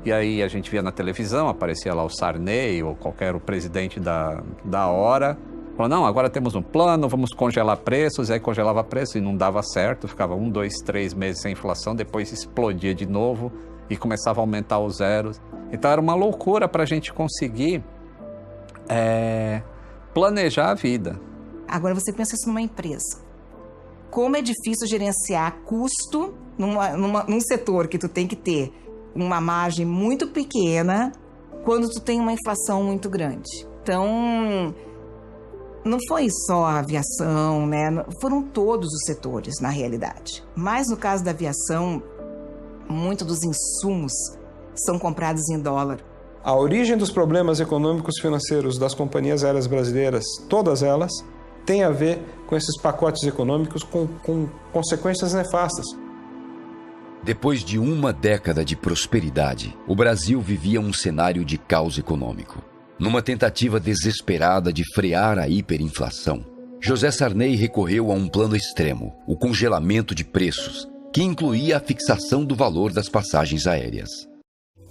E aí a gente via na televisão, aparecia lá o Sarney ou qualquer o presidente da hora. Falou, não, agora temos um plano, vamos congelar preços. E aí congelava preços e não dava certo, ficava 1, 2, 3 meses sem inflação, depois explodia de novo e começava a aumentar os zeros. Então era uma loucura para a gente conseguir planejar a vida. Agora você pensa isso numa empresa. Como é difícil gerenciar custo num setor que tu tem que ter uma margem muito pequena quando tu tem uma inflação muito grande. Então, não foi só a aviação, né? Foram todos os setores, na realidade. Mas no caso da aviação, muito dos insumos são comprados em dólar. A origem dos problemas econômicos e financeiros das companhias aéreas brasileiras, todas elas, tem a ver com esses pacotes econômicos com consequências nefastas. Depois de uma década de prosperidade, o Brasil vivia um cenário de caos econômico. Numa tentativa desesperada de frear a hiperinflação, José Sarney recorreu a um plano extremo, o congelamento de preços, que incluía a fixação do valor das passagens aéreas.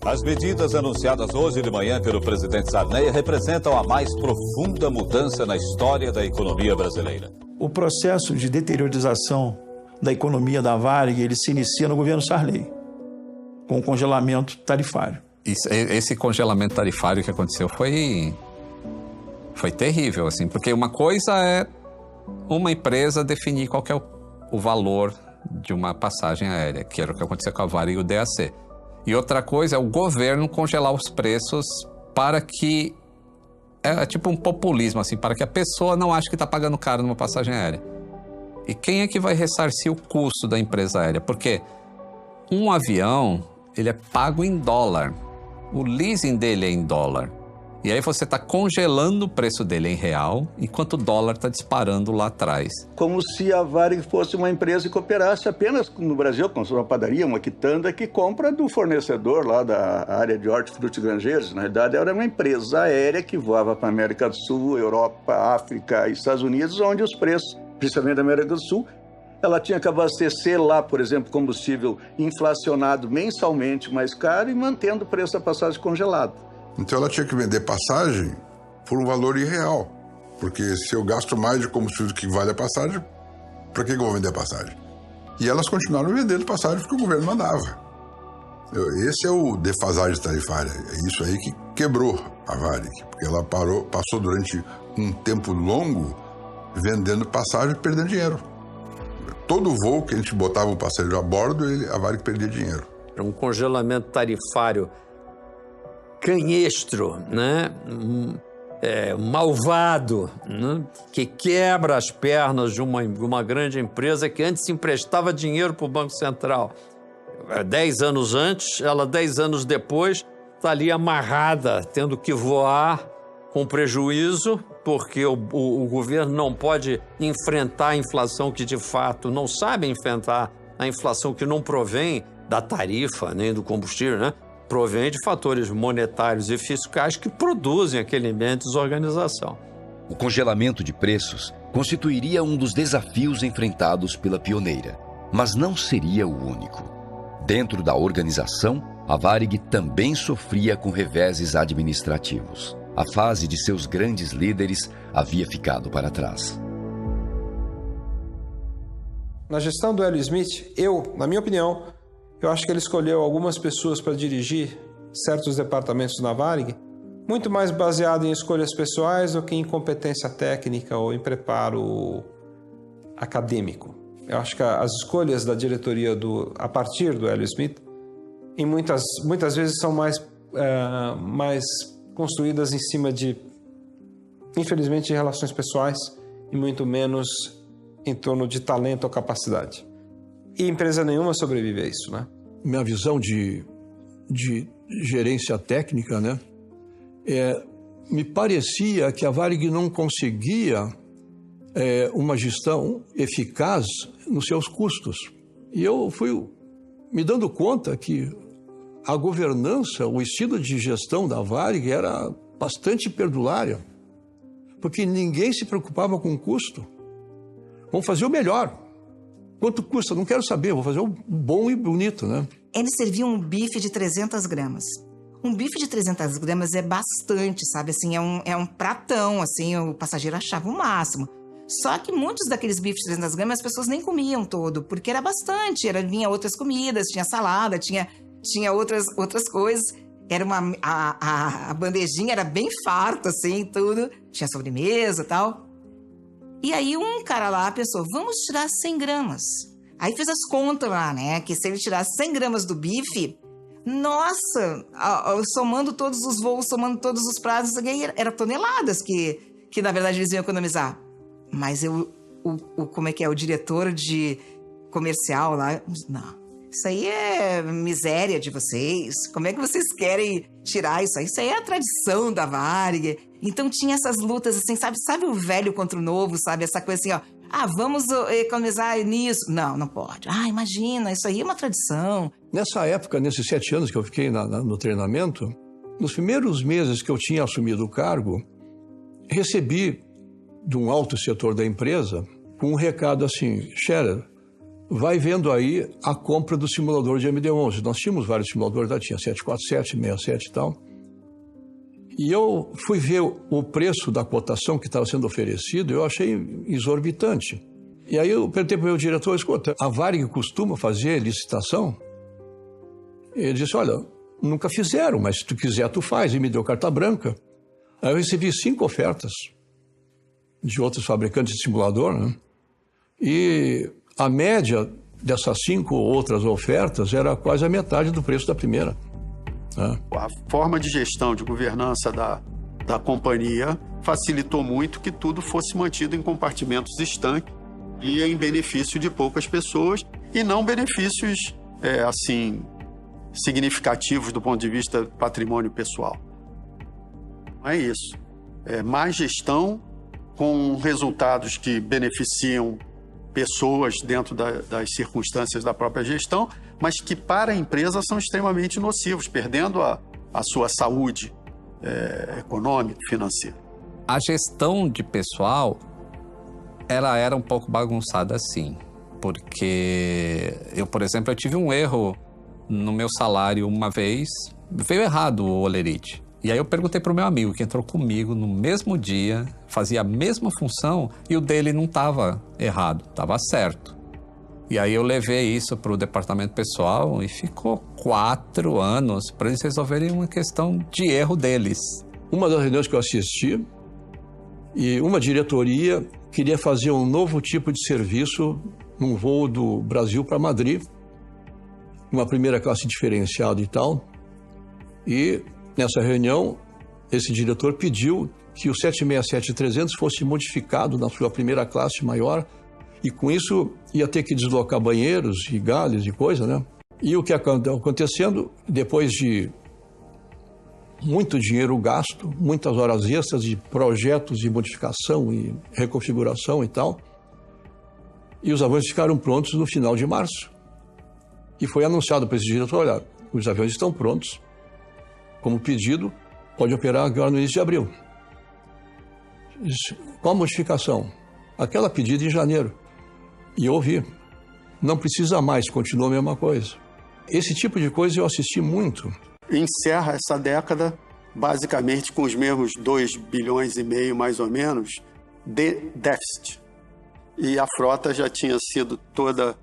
As medidas anunciadas hoje de manhã pelo presidente Sarney representam a mais profunda mudança na história da economia brasileira. O processo de deteriorização da economia da Varig, ele se inicia no governo Sarney, com o congelamento tarifário. Esse congelamento tarifário que aconteceu foi terrível, assim, porque uma coisa é uma empresa definir qual que é o valor de uma passagem aérea, que era o que aconteceu com a Varig e o DAC. E outra coisa é o governo congelar os preços para que... É tipo um populismo, assim, para que a pessoa não ache que está pagando caro numa passagem aérea. E quem é que vai ressarcir o custo da empresa aérea? Porque um avião, ele é pago em dólar. O leasing dele é em dólar. E aí você está congelando o preço dele em real, enquanto o dólar está disparando lá atrás. Como se a Varig fosse uma empresa que operasse apenas no Brasil, como se fosse uma padaria, uma quitanda, que compra do fornecedor lá da área de hortifruti granjeiros. Na realidade, era uma empresa aérea que voava para a América do Sul, Europa, África e Estados Unidos, onde os preços, principalmente da América do Sul, ela tinha que abastecer lá, por exemplo, combustível inflacionado mensalmente mais caro e mantendo o preço da passagem congelado. Então ela tinha que vender passagem por um valor irreal. Porque se eu gasto mais de combustível do que vale a passagem, para que eu vou vender a passagem? E elas continuaram vendendo passagem porque o governo mandava. Esse é o defasagem tarifária. É isso aí que quebrou a Varig. Porque ela passou durante um tempo longo vendendo passagem e perdendo dinheiro. Todo voo que a gente botava o passageiro a bordo, a Varig perdia dinheiro. É um congelamento tarifário canhestro, né? Malvado, né? Que quebra as pernas de uma grande empresa que antes emprestava dinheiro para o Banco Central. 10 anos antes, ela 10 anos depois está ali amarrada, tendo que voar com prejuízo, porque o governo não pode enfrentar a inflação que de fato não sabe enfrentar, a inflação que não provém da tarifa nem do combustível, né? Provém de fatores monetários e fiscais que produzem aquele ambiente de desorganização. O congelamento de preços constituiria um dos desafios enfrentados pela pioneira, mas não seria o único. Dentro da organização, a Varig também sofria com reveses administrativos. A fase de seus grandes líderes havia ficado para trás. Na gestão do Hélio Smith, na minha opinião, eu acho que ele escolheu algumas pessoas para dirigir certos departamentos na Varig, muito mais baseado em escolhas pessoais do que em competência técnica ou em preparo acadêmico. Eu acho que as escolhas da diretoria a partir do Hélio Smith, muitas vezes são mais construídas em cima de, infelizmente, de relações pessoais e muito menos em torno de talento ou capacidade. E empresa nenhuma sobrevive a isso, né? Minha visão de gerência técnica, né? Me parecia que a Varig não conseguia uma gestão eficaz nos seus custos. E eu fui me dando conta que a governança, o estilo de gestão da Varig era bastante perdulária, porque ninguém se preocupava com o custo. Vamos fazer o melhor. Quanto custa? Não quero saber, vou fazer o bom e bonito, né? Eles serviam um bife de 300 gramas. Um bife de 300 gramas é bastante, sabe? Assim, é um pratão, assim, o passageiro achava o máximo. Só que muitos daqueles bifes de 300 gramas as pessoas nem comiam todo, porque era bastante. Vinha outras comidas, tinha salada, tinha outras coisas. Era a bandejinha era bem farta, assim, tudo. Tinha sobremesa e tal. E aí um cara lá pensou, vamos tirar 100 gramas. Aí fez as contas lá, né? Que se ele tirasse 100 gramas do bife, Nossa, somando todos os voos, somando todos os prazos, era toneladas que na verdade eles iam economizar. Mas como é que é? O diretor de comercial lá, não, isso aí é miséria de vocês. Como é que vocês querem tirar isso aí? Isso aí é a tradição da Varig. Então tinha essas lutas assim, sabe o velho contra o novo, sabe? Essa coisa assim, ó. Vamos economizar nisso. Não pode. Imagina, isso aí é uma tradição. Nessa época, nesses 7 anos que eu fiquei no treinamento, nos primeiros meses que eu tinha assumido o cargo, recebi de um alto setor da empresa um recado assim: Scherer, vai vendo aí a compra do simulador de MD-11. Nós tínhamos vários simuladores, tinha 747, 67 e tal. E eu fui ver o preço da cotação que estava sendo oferecido, eu achei exorbitante. E aí eu perguntei para o meu diretor: escuta, a Varig costuma fazer licitação? Ele disse: olha, nunca fizeram, mas se tu quiser tu faz. E me deu carta branca. Aí eu recebi 5 ofertas de outros fabricantes de simulador, né? E a média dessas 5 outras ofertas era quase a metade do preço da primeira. A forma de gestão, de governança da companhia facilitou muito que tudo fosse mantido em compartimentos estanques e em benefício de poucas pessoas e não benefícios, assim, significativos do ponto de vista do patrimônio pessoal. Não é isso. É mais gestão com resultados que beneficiam pessoas dentro das circunstâncias da própria gestão, mas que para a empresa são extremamente nocivos, perdendo a sua saúde econômica, financeira. A gestão de pessoal, ela era um pouco bagunçada sim, porque eu, por exemplo, eu tive um erro no meu salário uma vez, veio errado o olerite. E aí eu perguntei para o meu amigo que entrou comigo no mesmo dia, fazia a mesma função e o dele não estava errado, estava certo. E aí eu levei isso para o departamento pessoal e ficou 4 anos para eles resolverem uma questão de erro deles. Uma das reuniões que eu assisti, e uma diretoria queria fazer um novo tipo de serviço num voo do Brasil para Madrid, uma primeira classe diferenciada e tal. E nessa reunião, esse diretor pediu que o 767-300 fosse modificado na sua primeira classe maior e com isso ia ter que deslocar banheiros e galhos e coisa, né? E o que acontecendo, depois de muito dinheiro gasto, muitas horas extras de projetos de modificação e reconfiguração e tal, e os aviões ficaram prontos no final de março. E foi anunciado para esse diretor: olha, os aviões estão prontos, como pedido, pode operar agora no início de abril. Qual a modificação? Aquela pedida em janeiro. E eu ouvi. Não precisa mais, continua a mesma coisa. Esse tipo de coisa eu assisti muito. Encerra essa década basicamente com os mesmos 2,5 bilhões, mais ou menos, de déficit. E a frota já tinha sido toda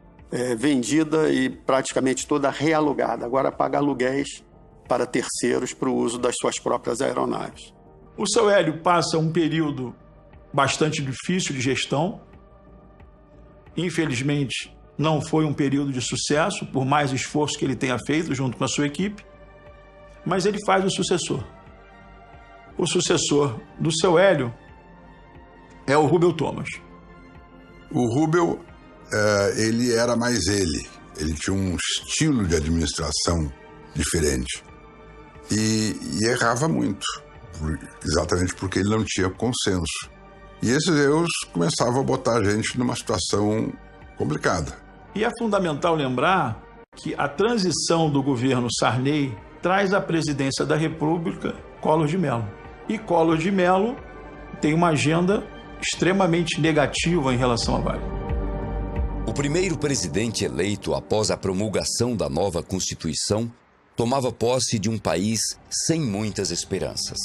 vendida e praticamente toda realugada. Agora paga aluguéis para terceiros para o uso das suas próprias aeronaves. O seu Hélio passa um período bastante difícil de gestão. Infelizmente, não foi um período de sucesso, por mais esforço que ele tenha feito junto com a sua equipe, mas ele faz o sucessor. O sucessor do seu Hélio é o Rubel Thomas. O Rubel, ele era mais ele. Ele tinha um estilo de administração diferente. E errava muito, exatamente porque ele não tinha consenso. E esses erros começavam a botar a gente numa situação complicada. E é fundamental lembrar que a transição do governo Sarney traz à presidência da República Collor de Mello. E Collor de Mello tem uma agenda extremamente negativa em relação à Varig. O primeiro presidente eleito após a promulgação da nova Constituição tomava posse de um país sem muitas esperanças.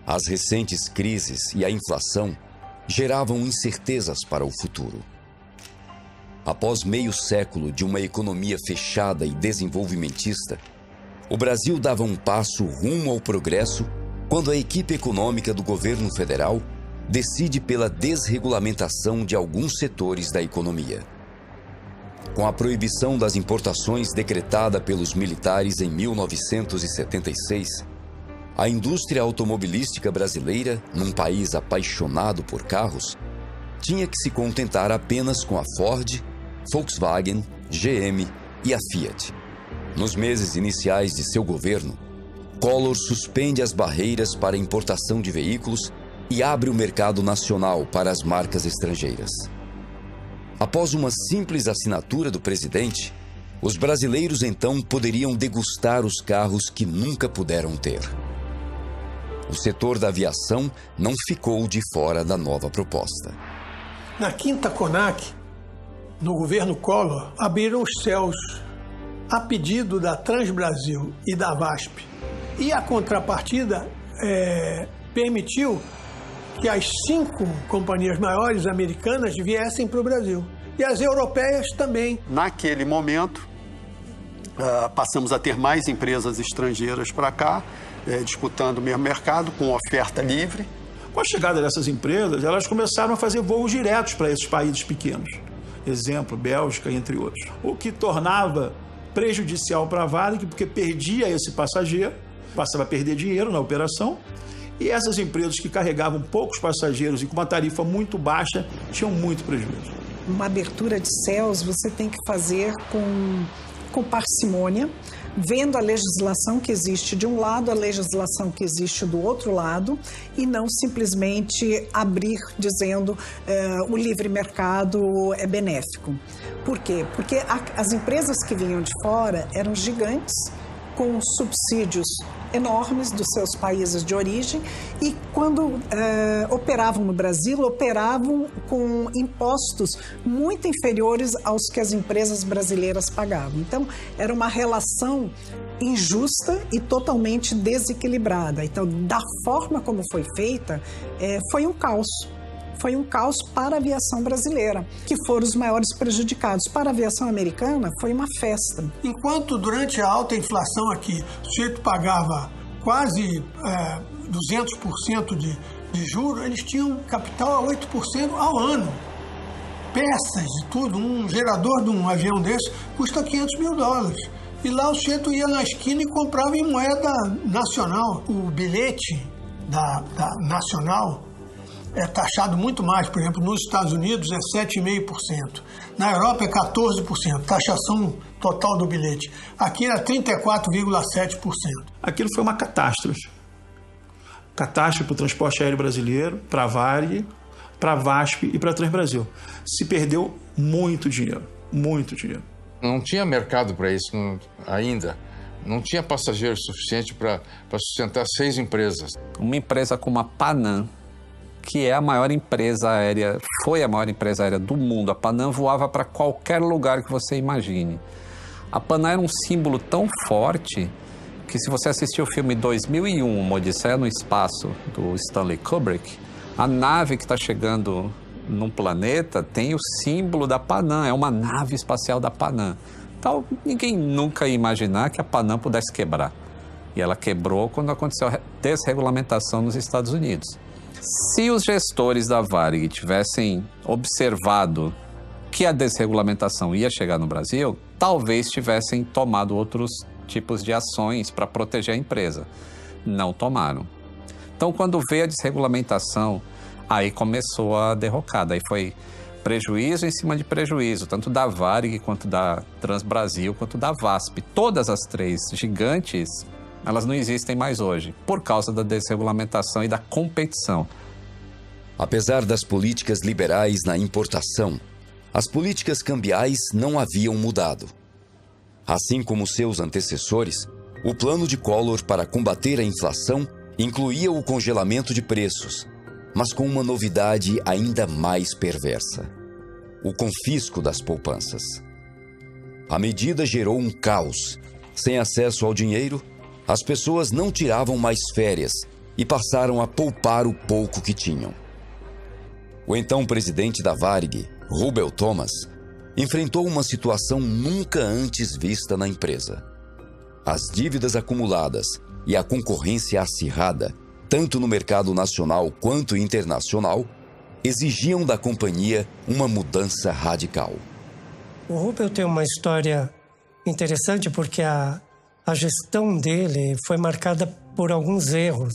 As recentes crises e a inflação geravam incertezas para o futuro. Após meio século de uma economia fechada e desenvolvimentista, o Brasil dava um passo rumo ao progresso quando a equipe econômica do governo federal decide pela desregulamentação de alguns setores da economia. Com a proibição das importações decretada pelos militares em 1976, a indústria automobilística brasileira, num país apaixonado por carros, tinha que se contentar apenas com a Ford, Volkswagen, GM e a Fiat. Nos meses iniciais de seu governo, Collor suspende as barreiras para a importação de veículos e abre o mercado nacional para as marcas estrangeiras. Após uma simples assinatura do presidente, os brasileiros então poderiam degustar os carros que nunca puderam ter. O setor da aviação não ficou de fora da nova proposta. Na quinta CONAC, no governo Collor, abriram os céus a pedido da Transbrasil e da VASP. E a contrapartida permitiu que as 5 companhias maiores americanas viessem para o Brasil. E as europeias também. Naquele momento, passamos a ter mais empresas estrangeiras para cá, disputando o mesmo mercado, com oferta livre. Com a chegada dessas empresas, elas começaram a fazer voos diretos para esses países pequenos. Exemplo, Bélgica, entre outros. O que tornava prejudicial para a Varig, porque perdia esse passageiro, passava a perder dinheiro na operação, e essas empresas que carregavam poucos passageiros e com uma tarifa muito baixa tinham muito prejuízo. Uma abertura de céus você tem que fazer com parcimônia, vendo a legislação que existe de um lado, a legislação que existe do outro lado, e não simplesmente abrir dizendo o livre mercado é benéfico. Por quê? Porque as empresas que vinham de fora eram gigantes, com subsídios enormes dos seus países de origem, e quando operavam no Brasil, operavam com impostos muito inferiores aos que as empresas brasileiras pagavam. Então, era uma relação injusta e totalmente desequilibrada. Então, da forma como foi feita, foi um caos. Foi um caos para a aviação brasileira, que foram os maiores prejudicados. Para a aviação americana, foi uma festa. Enquanto durante a alta inflação aqui, o sujeito pagava quase 200% de juros, eles tinham capital a 8% ao ano. Peças e tudo, um gerador de um avião desse custa $500 mil. E lá o sujeito ia na esquina e comprava em moeda nacional. O bilhete da nacional é taxado muito mais. Por exemplo, nos Estados Unidos é 7,5%. Na Europa é 14%, taxação total do bilhete. Aqui era 34,7%. Aquilo foi uma catástrofe. Catástrofe para o transporte aéreo brasileiro, para a Varig, para a VASP e para a Transbrasil. Se perdeu muito dinheiro, muito dinheiro. Não tinha mercado para isso ainda. Não tinha passageiro suficiente para sustentar 6 empresas. Uma empresa como a Panam, que é a maior empresa aérea, foi a maior empresa aérea do mundo. A Panam voava para qualquer lugar que você imagine. A Panam era um símbolo tão forte que, se você assistir o filme 2001, Uma Odisseia no Espaço, do Stanley Kubrick, a nave que está chegando num planeta tem o símbolo da Panam, é uma nave espacial da Panam. Então, ninguém nunca ia imaginar que a Panam pudesse quebrar. E ela quebrou quando aconteceu a desregulamentação nos Estados Unidos. Se os gestores da Varig tivessem observado que a desregulamentação ia chegar no Brasil, talvez tivessem tomado outros tipos de ações para proteger a empresa. Não tomaram. Então, quando veio a desregulamentação, aí começou a derrocada. Aí foi prejuízo em cima de prejuízo, tanto da Varig, quanto da Transbrasil, quanto da VASP. Todas as 3 gigantes, elas não existem mais hoje, por causa da desregulamentação e da competição. Apesar das políticas liberais na importação, as políticas cambiais não haviam mudado. Assim como seus antecessores, o plano de Collor para combater a inflação incluía o congelamento de preços, mas com uma novidade ainda mais perversa: o confisco das poupanças. A medida gerou um caos. Sem acesso ao dinheiro, as pessoas não tiravam mais férias e passaram a poupar o pouco que tinham. O então presidente da Varig, Rubel Thomas, enfrentou uma situação nunca antes vista na empresa. As dívidas acumuladas e a concorrência acirrada, tanto no mercado nacional quanto internacional, exigiam da companhia uma mudança radical. O Rubel tem uma história interessante porque a gestão dele foi marcada por alguns erros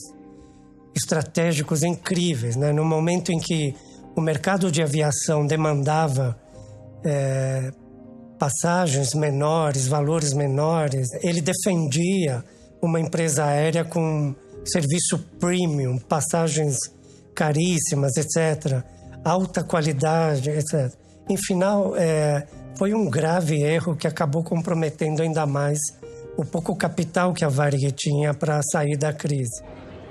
estratégicos incríveis, né? No momento em que o mercado de aviação demandava passagens menores, valores menores, ele defendia uma empresa aérea com serviço premium, passagens caríssimas, etc., alta qualidade, etc. Em final, foi um grave erro que acabou comprometendo ainda mais o pouco capital que a Varig tinha para sair da crise.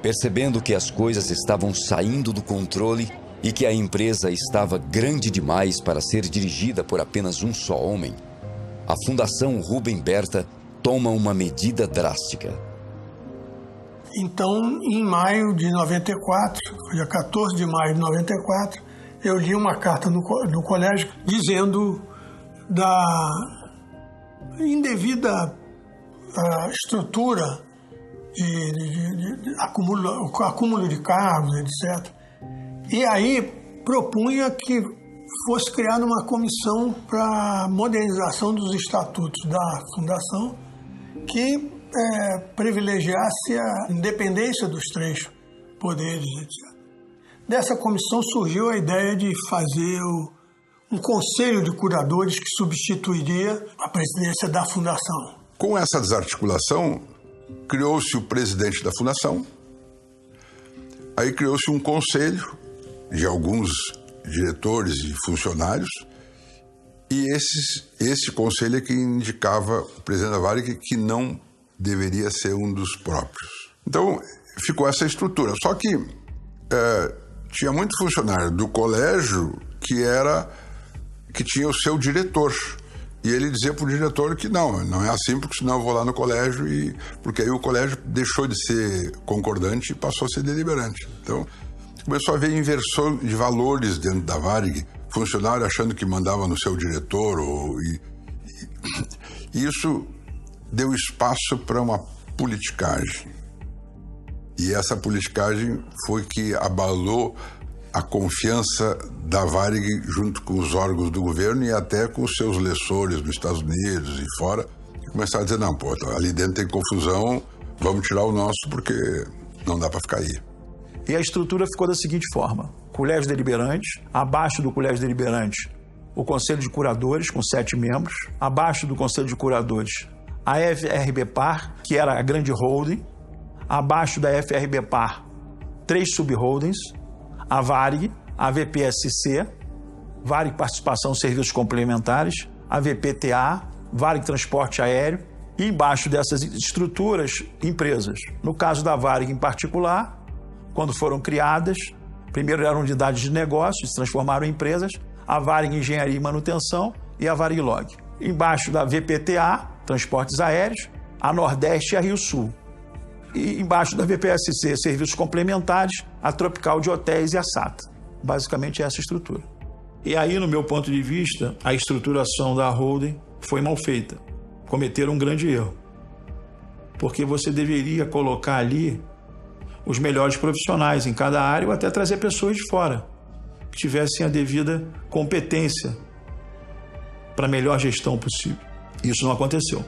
Percebendo que as coisas estavam saindo do controle e que a empresa estava grande demais para ser dirigida por apenas um só homem, a Fundação Rubem Berta toma uma medida drástica. Então, em maio de 94, dia 14 de maio de 94, eu li uma carta do colégio dizendo da indevida estrutura de acúmulo de cargos, etc. E aí propunha que fosse criada uma comissão para modernização dos estatutos da Fundação que privilegiasse a independência dos três poderes, etc. Dessa comissão surgiu a ideia de fazer um conselho de curadores que substituiria a presidência da Fundação. Com essa desarticulação, criou-se o presidente da Fundação, aí criou-se um conselho de alguns diretores e funcionários, e esse conselho é que indicava o presidente da Varig que não deveria ser um dos próprios. Então, ficou essa estrutura. Só que tinha muito funcionário do colégio que tinha o seu diretor. E ele dizia para o diretor que não é assim, porque senão eu vou lá no colégio, porque aí o colégio deixou de ser concordante e passou a ser deliberante. Então, começou a haver inversão de valores dentro da Varig, funcionário achando que mandava no seu diretor, e isso deu espaço para uma politicagem. E essa politicagem foi que abalou a confiança da Varig junto com os órgãos do governo e até com os seus lessores nos Estados Unidos e fora, que começaram a dizer, não, ali dentro tem confusão, vamos tirar o nosso porque não dá para ficar aí. E a estrutura ficou da seguinte forma: colégio deliberante, abaixo do colégio deliberante, o conselho de curadores com 7 membros, abaixo do conselho de curadores, a FRB-Par, que era a grande holding, abaixo da FRB-Par, 3 subholdings, a Varig, a VPSC, Varig Participação Serviços Complementares, a VPTA, Varig Transporte Aéreo, e embaixo dessas estruturas, empresas. No caso da Varig em particular, quando foram criadas, primeiro eram unidades de negócios, se transformaram em empresas, a Varig Engenharia e Manutenção e a Varig Log. Embaixo da VPTA, Transportes Aéreos, a Nordeste e a Rio Sul. E embaixo da VPSC, Serviços Complementares, a Tropical de Hotéis e a SATA. Basicamente essa estrutura. E aí, no meu ponto de vista, a estruturação da holding foi mal feita. Cometeram um grande erro. Porque você deveria colocar ali os melhores profissionais em cada área ou até trazer pessoas de fora que tivessem a devida competência para a melhor gestão possível. Isso não aconteceu.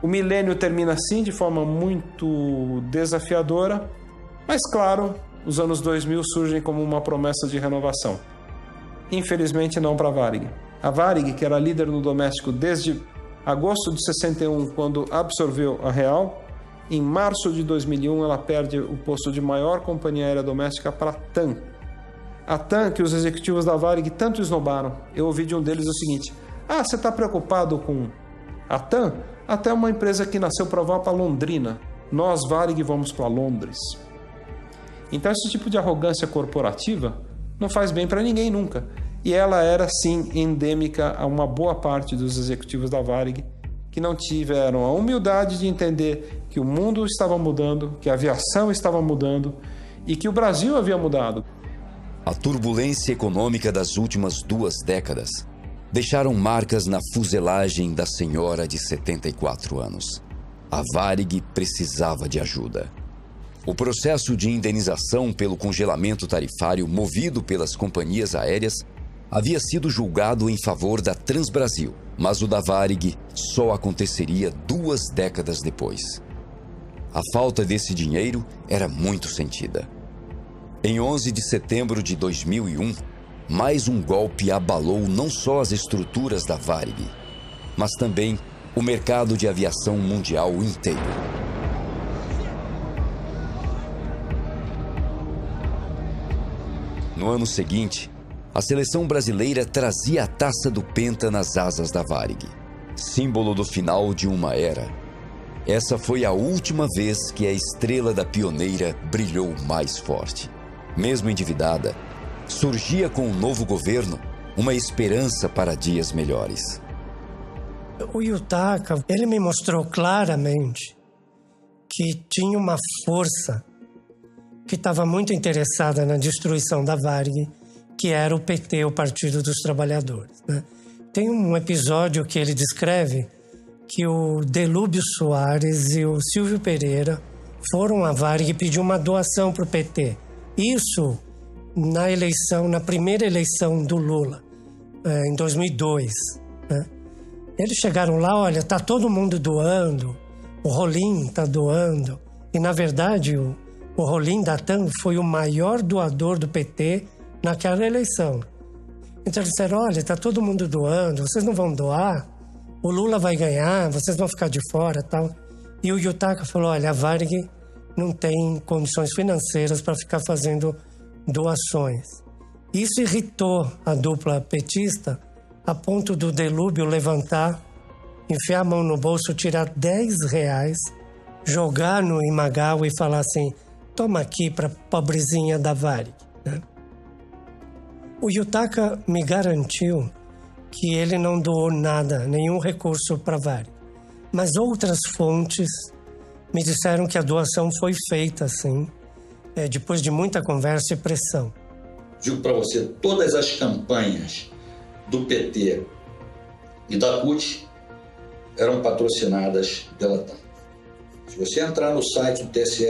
O milênio termina assim, de forma muito desafiadora, mas claro, os anos 2000 surgem como uma promessa de renovação. Infelizmente não para a Varig. A Varig, que era líder no doméstico desde agosto de 61, quando absorveu a Real, em março de 2001 ela perde o posto de maior companhia aérea doméstica para a TAM. A TAM, que os executivos da Varig tanto esnobaram. Eu ouvi de um deles o seguinte: você está preocupado com a TAM? Até uma empresa que nasceu para voar para Londrina. Nós, Varig, vamos para Londres. Então esse tipo de arrogância corporativa não faz bem para ninguém nunca. E ela era, sim, endêmica a uma boa parte dos executivos da Varig, que não tiveram a humildade de entender que o mundo estava mudando, que a aviação estava mudando e que o Brasil havia mudado. A turbulência econômica das últimas 2 décadas deixaram marcas na fuselagem da senhora de 74 anos. A Varig precisava de ajuda. O processo de indenização pelo congelamento tarifário movido pelas companhias aéreas havia sido julgado em favor da Transbrasil, mas o da Varig só aconteceria 2 décadas depois. A falta desse dinheiro era muito sentida. Em 11 de setembro de 2001, mais um golpe abalou não só as estruturas da Varig, mas também o mercado de aviação mundial inteiro. No ano seguinte, a seleção brasileira trazia a taça do Penta nas asas da Varig, símbolo do final de uma era. Essa foi a última vez que a estrela da pioneira brilhou mais forte. Mesmo endividada, surgia com o novo governo uma esperança para dias melhores. O Yutaka, ele me mostrou claramente que tinha uma força que estava muito interessada na destruição da Varig, que era o PT, o Partido dos Trabalhadores, né? Tem um episódio que ele descreve que o Delúbio Soares e o Silvio Pereira foram à Varig e pediu uma doação para o PT. Isso na primeira eleição do Lula, em 2002, né? Eles chegaram lá, olha, tá todo mundo doando, o Rolim tá doando, e na verdade o Rolim da TAM foi o maior doador do PT naquela eleição. Então eles disseram, olha, tá todo mundo doando, vocês não vão doar, o Lula vai ganhar, vocês vão ficar de fora e tal. E o Yutaka falou, olha, a Varig não tem condições financeiras para ficar fazendo doações. Isso irritou a dupla petista a ponto do Delúbio levantar, enfiar a mão no bolso, tirar R$10, jogar no Imagawa e falar assim, toma aqui para pobrezinha da Varig, né? O Yutaka me garantiu que ele não doou nada, nenhum recurso para a Varig. Mas outras fontes me disseram que a doação foi feita, sim, depois de muita conversa e pressão. Digo para você, todas as campanhas do PT e da CUT eram patrocinadas pela TAM. Se você entrar no site do TSE,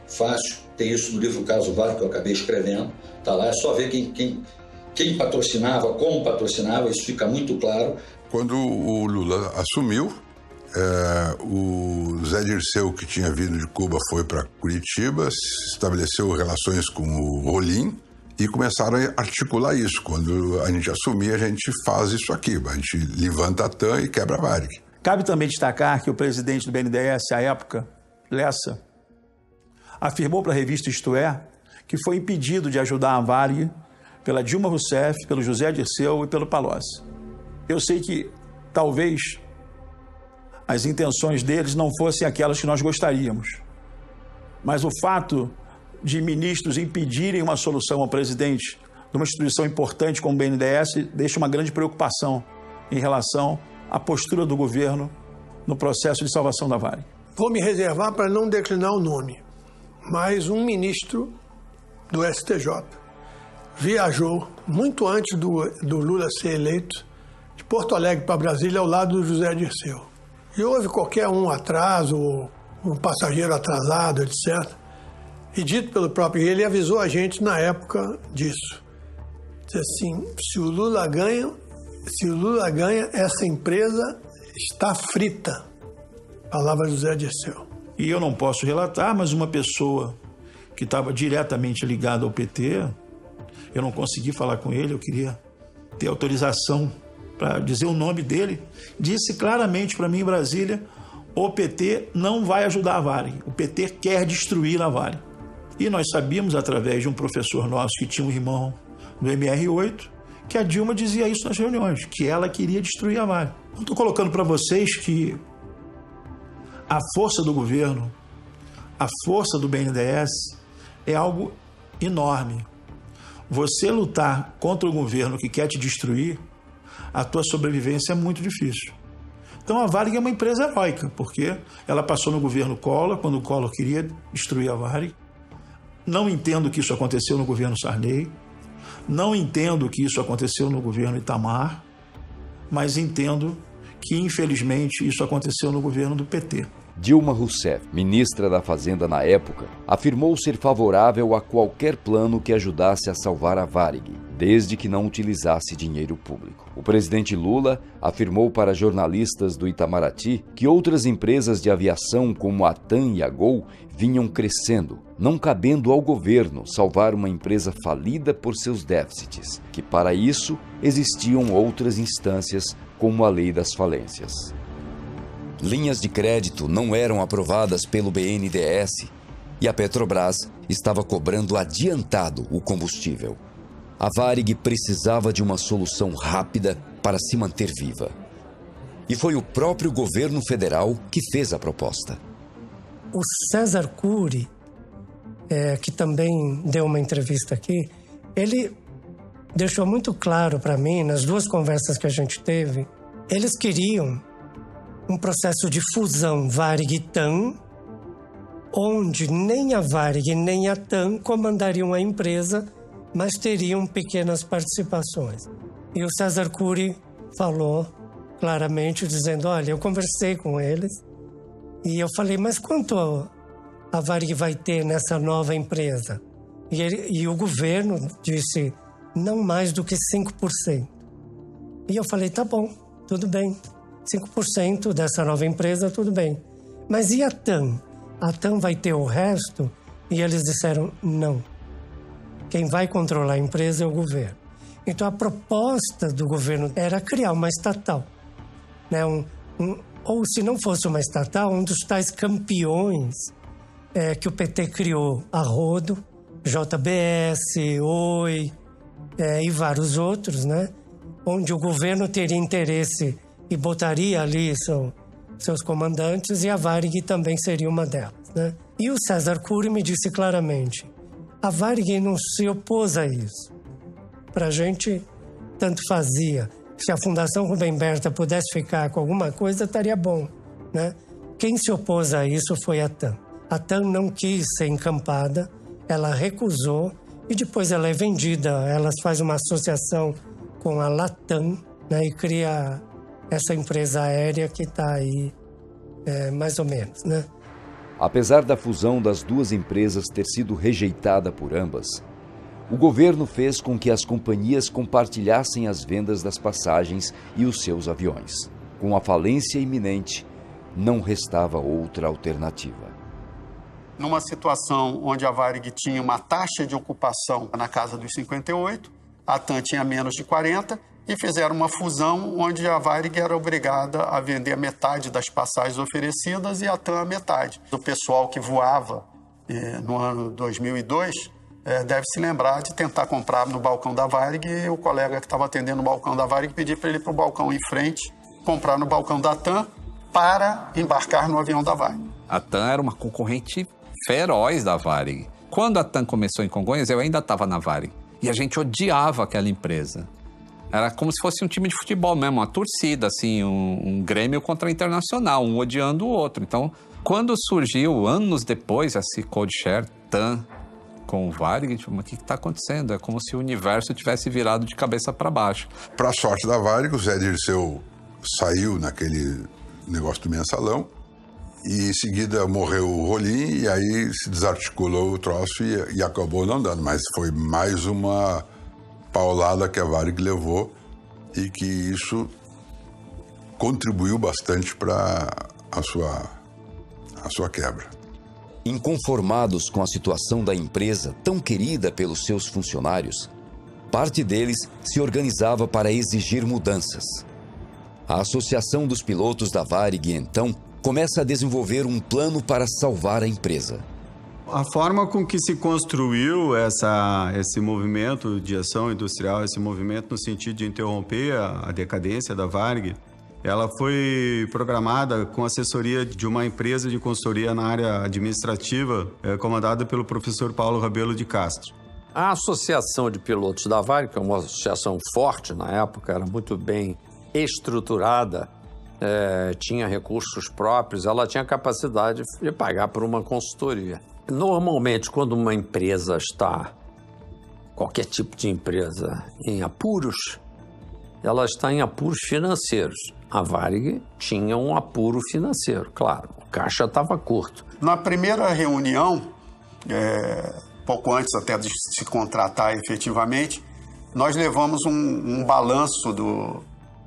fácil, tem isso no livro Caso Varig que eu acabei escrevendo, tá lá, é só ver quem patrocinava, como patrocinava, isso fica muito claro. Quando o Lula assumiu, o Zé Dirceu, que tinha vindo de Cuba, foi para Curitiba, estabeleceu relações com o Rolim e começaram a articular isso. Quando a gente assumir, a gente faz isso aqui, a gente levanta a TAM e quebra a Varig. Cabe também destacar que o presidente do BNDES, à época, Lessa, afirmou para a revista Isto É que foi impedido de ajudar a Varig pela Dilma Rousseff, pelo José Dirceu e pelo Palocci. Eu sei que, talvez, as intenções deles não fossem aquelas que nós gostaríamos. Mas o fato de ministros impedirem uma solução ao presidente de uma instituição importante como o BNDES deixa uma grande preocupação em relação à postura do governo no processo de salvação da Varig. Vou me reservar para não declinar o nome, mas um ministro do STJ viajou muito antes do Lula ser eleito de Porto Alegre para Brasília ao lado do José Dirceu. E houve qualquer atraso, um passageiro atrasado, etc. E dito pelo próprio ele avisou a gente na época disso. Disse assim, se o Lula ganha, essa empresa está frita. Palavra José Dirceu. E eu não posso relatar, mas uma pessoa que estava diretamente ligada ao PT, eu não consegui falar com ele, eu queria ter autorização para dizer o nome dele, disse claramente para mim em Brasília, o PT não vai ajudar a Varig, o PT quer destruir a Varig. E nós sabíamos, através de um professor nosso que tinha um irmão no MR8, que a Dilma dizia isso nas reuniões, que ela queria destruir a Varig. Estou colocando para vocês que a força do governo, a força do BNDES é algo enorme. Você lutar contra o governo que quer te destruir, a tua sobrevivência é muito difícil. Então a Varig é uma empresa heróica, porque ela passou no governo Collor, quando o Collor queria destruir a Varig. Não entendo que isso aconteceu no governo Sarney, não entendo que isso aconteceu no governo Itamar, mas entendo que, infelizmente, isso aconteceu no governo do PT. Dilma Rousseff, ministra da Fazenda na época, afirmou ser favorável a qualquer plano que ajudasse a salvar a Varig, desde que não utilizasse dinheiro público. O presidente Lula afirmou para jornalistas do Itamaraty que outras empresas de aviação como a TAM e a Gol vinham crescendo, não cabendo ao governo salvar uma empresa falida por seus déficits, que para isso existiam outras instâncias como a Lei das Falências. Linhas de crédito não eram aprovadas pelo BNDES e a Petrobras estava cobrando adiantado o combustível. A Varig precisava de uma solução rápida para se manter viva. E foi o próprio governo federal que fez a proposta. O César Cury, que também deu uma entrevista aqui, ele deixou muito claro para mim, nas duas conversas que a gente teve, eles queriam um processo de fusão Varig-TAM, onde nem a Varig nem a TAM comandariam a empresa, mas teriam pequenas participações. E o César Cury falou claramente, dizendo, olha, eu conversei com eles e eu falei, mas quanto a Varig vai ter nessa nova empresa? E o governo disse, não mais do que 5%. E eu falei, tá bom, tudo bem. 5% dessa nova empresa, tudo bem. Mas e a TAM? A TAM vai ter o resto? E eles disseram, não. Quem vai controlar a empresa é o governo. Então, a proposta do governo era criar uma estatal. Né? Ou, se não fosse uma estatal, um dos tais campeões que o PT criou, a rodo, JBS, Oi e vários outros, né? Onde o governo teria interesse e botaria ali seus comandantes, e a Varig também seria uma delas, né? E o César Cury me disse claramente, a Varig não se opôs a isso. Para a gente, tanto fazia. Se a Fundação Rubem Berta pudesse ficar com alguma coisa, estaria bom, né? Quem se opôs a isso foi a TAM. A TAM não quis ser encampada, ela recusou, e depois ela é vendida, ela faz uma associação com a Latam, né, e cria essa empresa aérea que está aí, mais ou menos, né? Apesar da fusão das duas empresas ter sido rejeitada por ambas, o governo fez com que as companhias compartilhassem as vendas das passagens e os seus aviões. Com a falência iminente, não restava outra alternativa. Numa situação onde a Varig tinha uma taxa de ocupação na casa dos 58%, a TAM tinha menos de 40%, e fizeram uma fusão onde a Varig era obrigada a vender a metade das passagens oferecidas e a TAM a metade. O pessoal que voava no ano 2002 deve se lembrar de tentar comprar no balcão da Varig, e o colega que estava atendendo o balcão da Varig pedir para ele ir para o balcão em frente, comprar no balcão da TAM para embarcar no avião da Varig. A TAM era uma concorrente feroz da Varig. Quando a TAM começou em Congonhas, eu ainda estava na Varig. E a gente odiava aquela empresa. Era como se fosse um time de futebol mesmo, uma torcida, assim, um Grêmio contra o Internacional, um odiando o outro. Então, quando surgiu, anos depois, esse code share TAM com o Varig, tipo, mas o que está acontecendo? É como se o universo tivesse virado de cabeça para baixo. Para a sorte da Varig, o Zé Dirceu saiu naquele negócio do mensalão, e em seguida morreu o Rolim, e aí se desarticulou o troço e acabou não dando. Mas foi mais uma paulada que a Varig levou, e que isso contribuiu bastante para a sua quebra. Inconformados com a situação da empresa tão querida pelos seus funcionários, parte deles se organizava para exigir mudanças. A Associação dos Pilotos da Varig, então, começa a desenvolver um plano para salvar a empresa. A forma com que se construiu esse movimento de ação industrial, esse movimento no sentido de interromper a decadência da Varig, ela foi programada com assessoria de uma empresa de consultoria na área administrativa, comandada pelo professor Paulo Rabelo de Castro. A Associação de Pilotos da Varig, que é uma associação forte na época, era muito bem estruturada, tinha recursos próprios, ela tinha capacidade de pagar por uma consultoria. Normalmente, quando uma empresa está, qualquer tipo de empresa, em apuros, ela está em apuros financeiros. A Varig tinha um apuro financeiro, claro. O caixa estava curto. Na primeira reunião, pouco antes até de se contratar efetivamente, nós levamos um balanço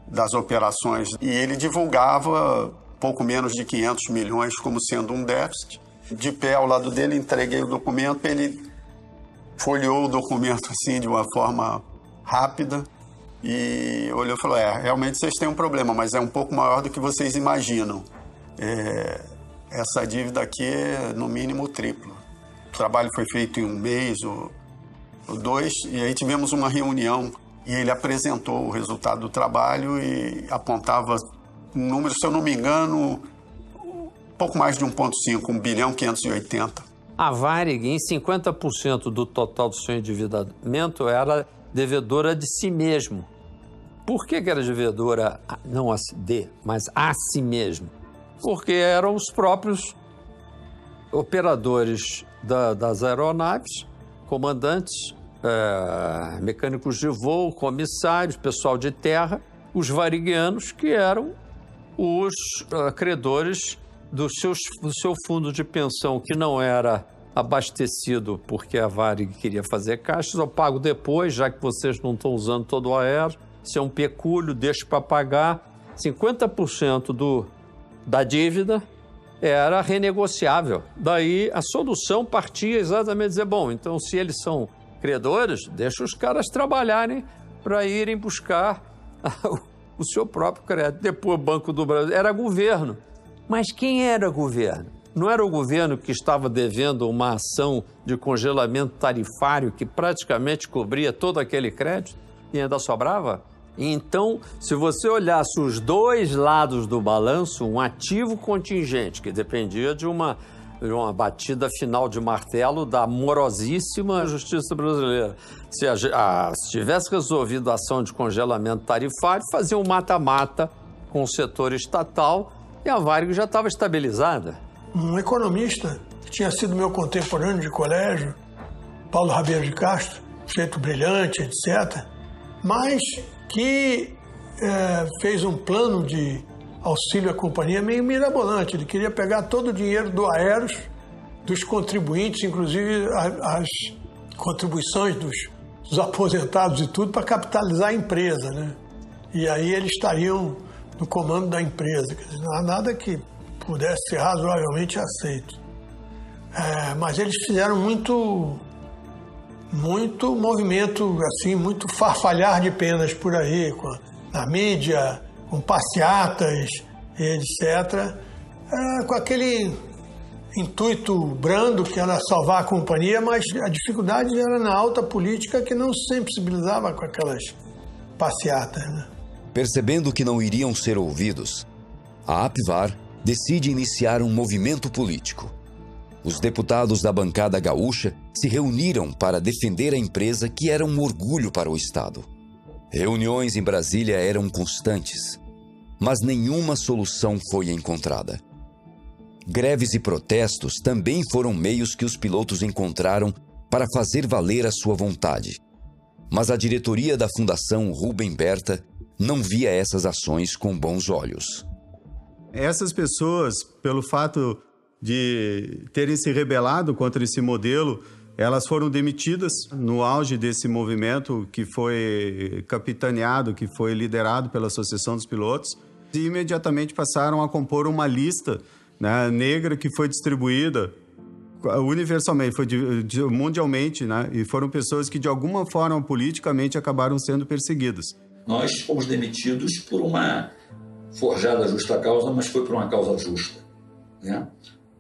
das operações e ele divulgava pouco menos de 500 milhões como sendo um déficit. De pé ao lado dele, entreguei o documento, ele folheou o documento assim de uma forma rápida e olhou e falou, realmente vocês têm um problema, mas é um pouco maior do que vocês imaginam. Essa dívida aqui é no mínimo triplo. O trabalho foi feito em um mês ou 2, e aí tivemos uma reunião e ele apresentou o resultado do trabalho e apontava números, se eu não me engano, pouco mais de 1,5, 1 bilhão 580. A Varig, em 50% do total do seu endividamento, era devedora de si mesmo. Por que era devedora, não mas a si mesmo? Porque eram os próprios operadores das aeronaves, comandantes, mecânicos de voo, comissários, pessoal de terra, os variguianos, que eram os credores do seu fundo de pensão, que não era abastecido porque a Varig queria fazer caixas. Eu pago depois, já que vocês não estão usando todo o aéreo. Se é um pecúlio, deixo para pagar. 50% da dívida era renegociável. Daí a solução partia exatamente dizer, bom, então se eles são credores, deixa os caras trabalharem para irem buscar o seu próprio crédito. Depois o Banco do Brasil era governo. Mas quem era governo? Não era o governo que estava devendo uma ação de congelamento tarifário que praticamente cobria todo aquele crédito e ainda sobrava? Então, se você olhasse os dois lados do balanço, um ativo contingente que dependia de uma batida final de martelo da morosíssima justiça brasileira. Se tivesse resolvido a ação de congelamento tarifário, fazia um mata-mata com o setor estatal e a Varig já estava estabilizada. Um economista que tinha sido meu contemporâneo de colégio, Paulo Rabeiro de Castro, sujeito brilhante, etc., mas que fez um plano de auxílio à companhia meio mirabolante. Ele queria pegar todo o dinheiro do Aeros, dos contribuintes, inclusive as contribuições dos aposentados e tudo, para capitalizar a empresa, né? E aí eles estariam no comando da empresa. Quer dizer, não há nada que pudesse ser razoavelmente aceito. Mas eles fizeram muito movimento, assim, muito farfalhar de penas por aí, na mídia, com passeatas, etc., com aquele intuito brando que era salvar a companhia, mas a dificuldade era na alta política que não se sensibilizava com aquelas passeatas, né? Percebendo que não iriam ser ouvidos, a APVAR decide iniciar um movimento político. Os deputados da bancada gaúcha se reuniram para defender a empresa que era um orgulho para o Estado. Reuniões em Brasília eram constantes, mas nenhuma solução foi encontrada. Greves e protestos também foram meios que os pilotos encontraram para fazer valer a sua vontade. Mas a diretoria da Fundação Rubem Berta não via essas ações com bons olhos. Essas pessoas, pelo fato de terem se rebelado contra esse modelo, elas foram demitidas no auge desse movimento que foi capitaneado, que foi liderado pela Associação dos Pilotos, e imediatamente passaram a compor uma lista, né, negra que foi distribuída universalmente, mundialmente, né, e foram pessoas que de alguma forma politicamente acabaram sendo perseguidas. Nós fomos demitidos por uma forjada justa causa, mas foi por uma causa justa, né?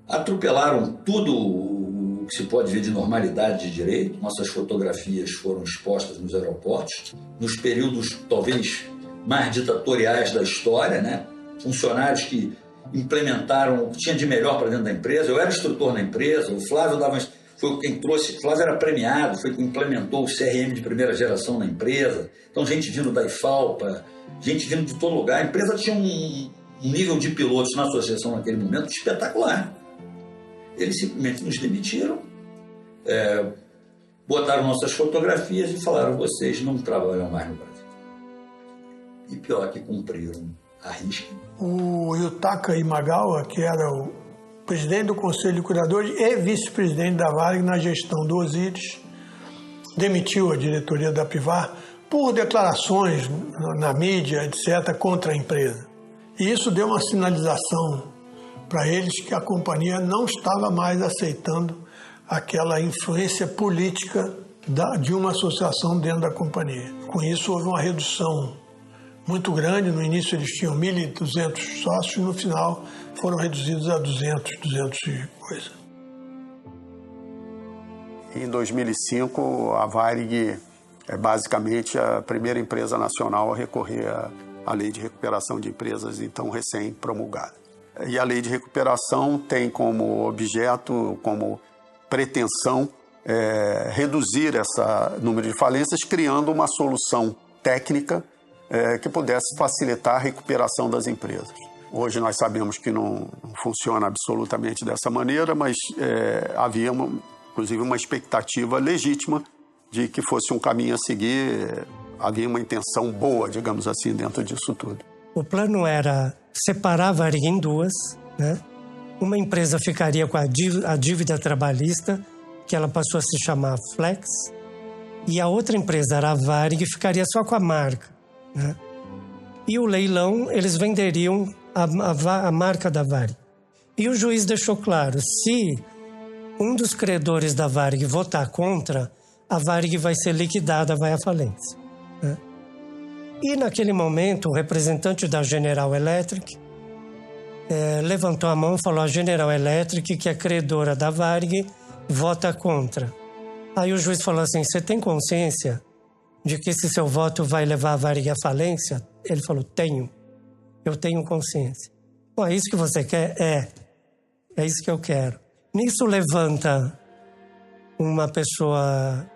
Atropelaram tudo o que se pode ver de normalidade de direito. Nossas fotografias foram expostas nos aeroportos, nos períodos talvez mais ditatoriais da história, né? Funcionários que implementaram o que tinha de melhor para dentro da empresa. Eu era instrutor na empresa, o Flávio foi quem trouxe, o Flávio era premiado, foi quem implementou o CRM de primeira geração na empresa. Então, gente vindo da IFALPA, gente vindo de todo lugar. A empresa tinha um nível de pilotos na associação naquele momento espetacular. Eles simplesmente nos demitiram, botaram nossas fotografias e falaram: vocês não trabalham mais no Brasil. e pior que cumpriram a risca. O Yutaka Imagawa, que era o presidente do Conselho de Curadores e vice-presidente da Varig na gestão do Osíris, demitiu a diretoria da Pivar por declarações na mídia, etc., contra a empresa. E isso deu uma sinalização para eles que a companhia não estava mais aceitando aquela influência política de uma associação dentro da companhia. Com isso, houve uma redução muito grande. No início eles tinham 1.200 sócios, no final foram reduzidos a 200 e coisa. Em 2005, a Varig é basicamente a primeira empresa nacional a recorrer à Lei de Recuperação de Empresas, então recém-promulgada. E a Lei de Recuperação tem como objeto, como pretensão, reduzir esse número de falências, criando uma solução técnica que pudesse facilitar a recuperação das empresas. Hoje nós sabemos que não funciona absolutamente dessa maneira, mas havia, inclusive, uma expectativa legítima de que fosse um caminho a seguir. Havia uma intenção boa, digamos assim, dentro disso tudo. O plano era separar a Varig em duas, né? Uma empresa ficaria com a dívida trabalhista, que ela passou a se chamar Flex, e a outra empresa era a Varig, ficaria só com a marca, né? E o leilão, eles venderiam a marca da Varig. E o juiz deixou claro, se um dos credores da Varig votar contra, a Varig vai ser liquidada, vai à falência, né? E naquele momento, o representante da General Electric levantou a mão e falou: a General Electric, que é credora da Varig, vota contra. Aí o juiz falou assim: você tem consciência de que esse seu voto vai levar a Varig à falência? Ele falou: tenho. Eu tenho consciência. Bom, é isso que você quer? É isso que eu quero. Nisso levanta uma pessoa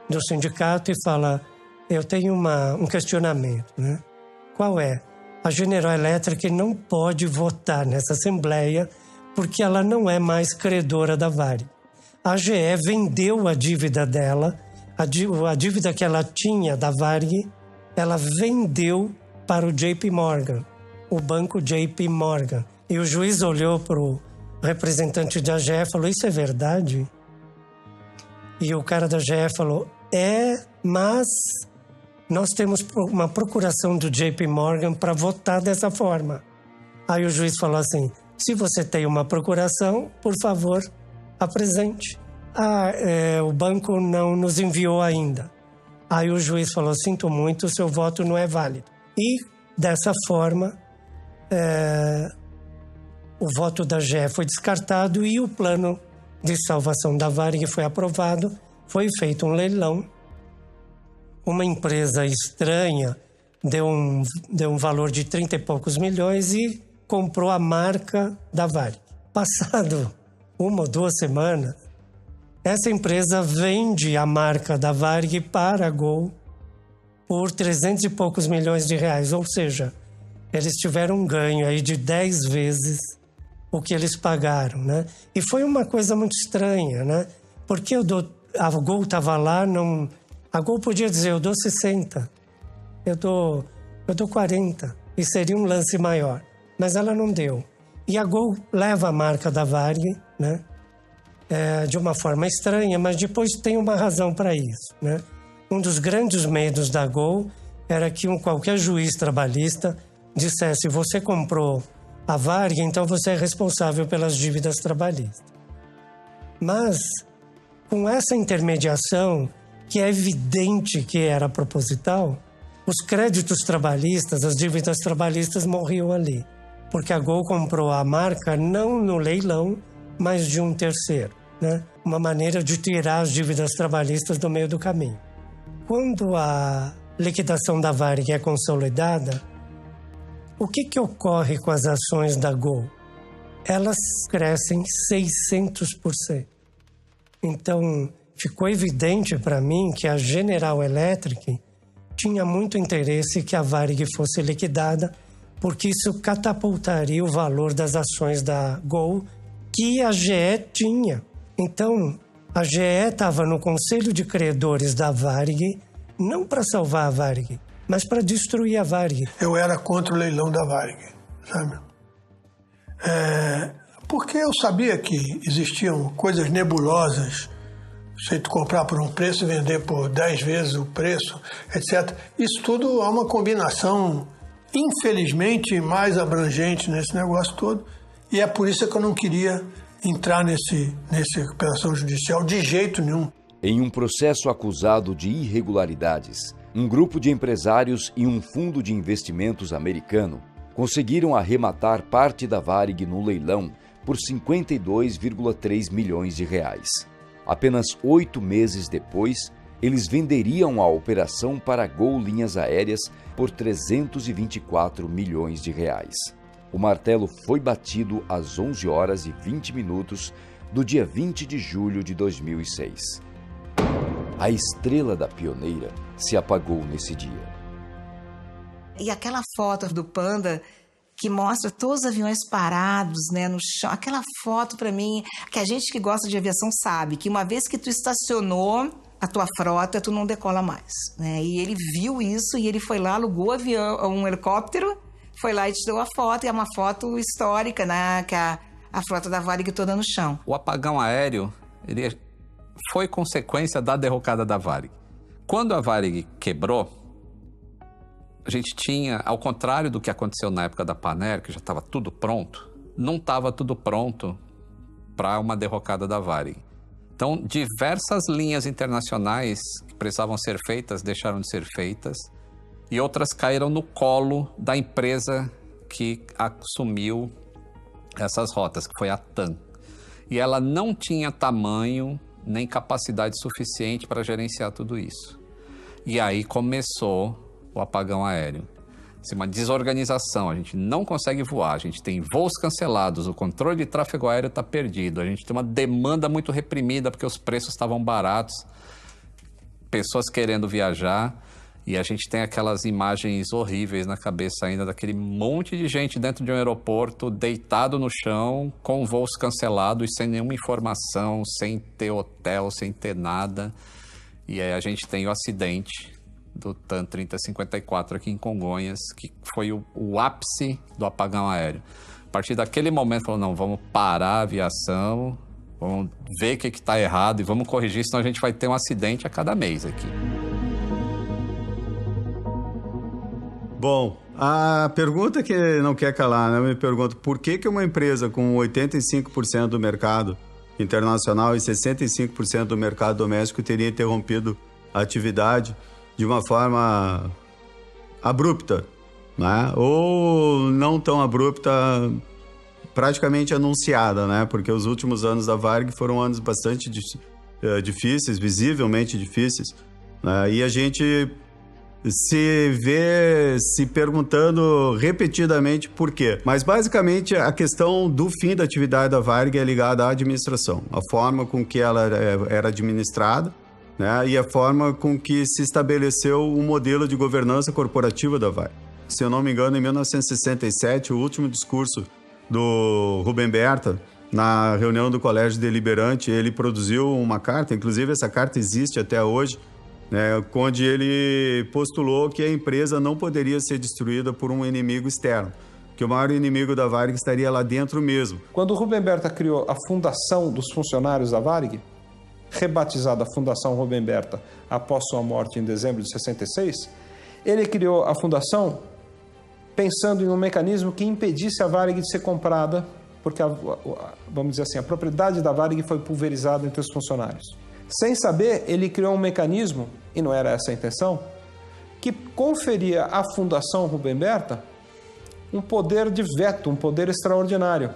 do sindicato e fala: eu tenho um questionamento, né? Qual é? A General Electric não pode votar nessa assembleia porque ela não é mais credora da Varig. A GE vendeu a dívida dela, a dívida que ela tinha da Varig, ela vendeu para o JP Morgan, o banco JP Morgan. E o juiz olhou para o representante da GE e falou: isso é verdade? E o cara da GE falou: mas nós temos uma procuração do JP Morgan para votar dessa forma. Aí o juiz falou assim: se você tem uma procuração, por favor, apresente. O banco não nos enviou ainda. Aí o juiz falou: sinto muito, o seu voto não é válido. E, dessa forma, o voto da GE foi descartado e o plano de salvação da Varig foi aprovado. Foi feito um leilão. Uma empresa estranha deu um valor de 30 e poucos milhões e comprou a marca da Varig. Passado 1 ou 2 semanas, essa empresa vende a marca da Varig para a Gol por 300 e poucos milhões de reais. Ou seja, eles tiveram um ganho aí de 10 vezes o que eles pagaram, né? E foi uma coisa muito estranha, né? Porque a Gol estava lá, a Gol podia dizer: eu dou 60, eu dou 40, e seria um lance maior. Mas ela não deu. E a Gol leva a marca da Varig, né? De uma forma estranha, mas depois tem uma razão para isso, né? Um dos grandes medos da Gol era que qualquer juiz trabalhista dissesse: você comprou a Varig, então você é responsável pelas dívidas trabalhistas. Mas, com essa intermediação, que é evidente que era proposital, os créditos trabalhistas, as dívidas trabalhistas morriam ali. Porque a Gol comprou a marca não no leilão, mas de um terceiro, né? Uma maneira de tirar as dívidas trabalhistas do meio do caminho. Quando a liquidação da Varig é consolidada, o que ocorre com as ações da Gol? Elas crescem 600%. Então, ficou evidente para mim que a General Electric tinha muito interesse que a Varig fosse liquidada, porque isso catapultaria o valor das ações da Gol que a GE tinha. Então, a GE estava no conselho de credores da Varig, não para salvar a Varig, mas para destruir a Varig. Eu era contra o leilão da Varig, sabe? Porque eu sabia que existiam coisas nebulosas, você comprar por um preço e vender por 10 vezes o preço, etc. Isso tudo há uma combinação, infelizmente, mais abrangente nesse negócio todo, e é por isso que eu não queria entrar nessa recuperação judicial de jeito nenhum. Em um processo acusado de irregularidades, um grupo de empresários e um fundo de investimentos americano conseguiram arrematar parte da Varig no leilão por 52,3 milhões de reais. Apenas 8 meses depois, eles venderiam a operação para a Gol Linhas Aéreas por 324 milhões de reais. O martelo foi batido às 11 horas e 20 minutos do dia 20 de julho de 2006. A estrela da pioneira se apagou nesse dia. E aquela foto do Panda que mostra todos os aviões parados, né, no chão, aquela foto para mim, que a gente que gosta de aviação sabe, que uma vez que tu estacionou a tua frota, tu não decola mais, né? E ele viu isso e ele foi lá, alugou um helicóptero, foi lá e te deu a foto, e é uma foto histórica, né, que a frota da Varig toda no chão. O apagão aéreo, ele foi consequência da derrocada da Varig. Quando a Varig quebrou, a gente tinha, ao contrário do que aconteceu na época da Panair, que já estava tudo pronto, não estava tudo pronto para uma derrocada da Varig. Então, diversas linhas internacionais que precisavam ser feitas, deixaram de ser feitas, e outras caíram no colo da empresa que assumiu essas rotas, que foi a TAM. E ela não tinha tamanho nem capacidade suficiente para gerenciar tudo isso. E aí começou o apagão aéreo. Assim, uma desorganização, a gente não consegue voar, a gente tem voos cancelados, o controle de tráfego aéreo está perdido, a gente tem uma demanda muito reprimida porque os preços estavam baratos, pessoas querendo viajar, e a gente tem aquelas imagens horríveis na cabeça ainda daquele monte de gente dentro de um aeroporto, deitado no chão, com voos cancelados, sem nenhuma informação, sem ter hotel, sem ter nada. E aí a gente tem o acidente do TAM 3054 aqui em Congonhas, que foi o ápice do apagão aéreo. A partir daquele momento, falou, não, vamos parar a aviação, vamos ver o que está errado e vamos corrigir, senão a gente vai ter um acidente a cada mês aqui. Bom, a pergunta que não quer calar, né? Eu me pergunto, por que uma empresa com 85% do mercado internacional e 65% do mercado doméstico teria interrompido a atividade de uma forma abrupta, né? Ou não tão abrupta, praticamente anunciada, né? Porque os últimos anos da Varig foram anos bastante difíceis, visivelmente difíceis, né? E a gente se vê se perguntando repetidamente por quê. Mas basicamente a questão do fim da atividade da Varig é ligada à administração, a forma com que ela era administrada, né, e a forma com que se estabeleceu o modelo de governança corporativa da Varig. Se eu não me engano, em 1967, o último discurso do Rubem Berta, na reunião do Colégio Deliberante, ele produziu uma carta, inclusive essa carta existe até hoje, né, onde ele postulou que a empresa não poderia ser destruída por um inimigo externo, que o maior inimigo da Varig estaria lá dentro mesmo. Quando o Rubem Berta criou a Fundação dos Funcionários da Varig, rebatizada Fundação Rubem Berta após sua morte em dezembro de 66, ele criou a fundação pensando em um mecanismo que impedisse a Varig de ser comprada, porque, vamos dizer assim, a propriedade da Varig foi pulverizada entre os funcionários. Sem saber, ele criou um mecanismo, e não era essa a intenção, que conferia à Fundação Rubem Berta um poder de veto, um poder extraordinário.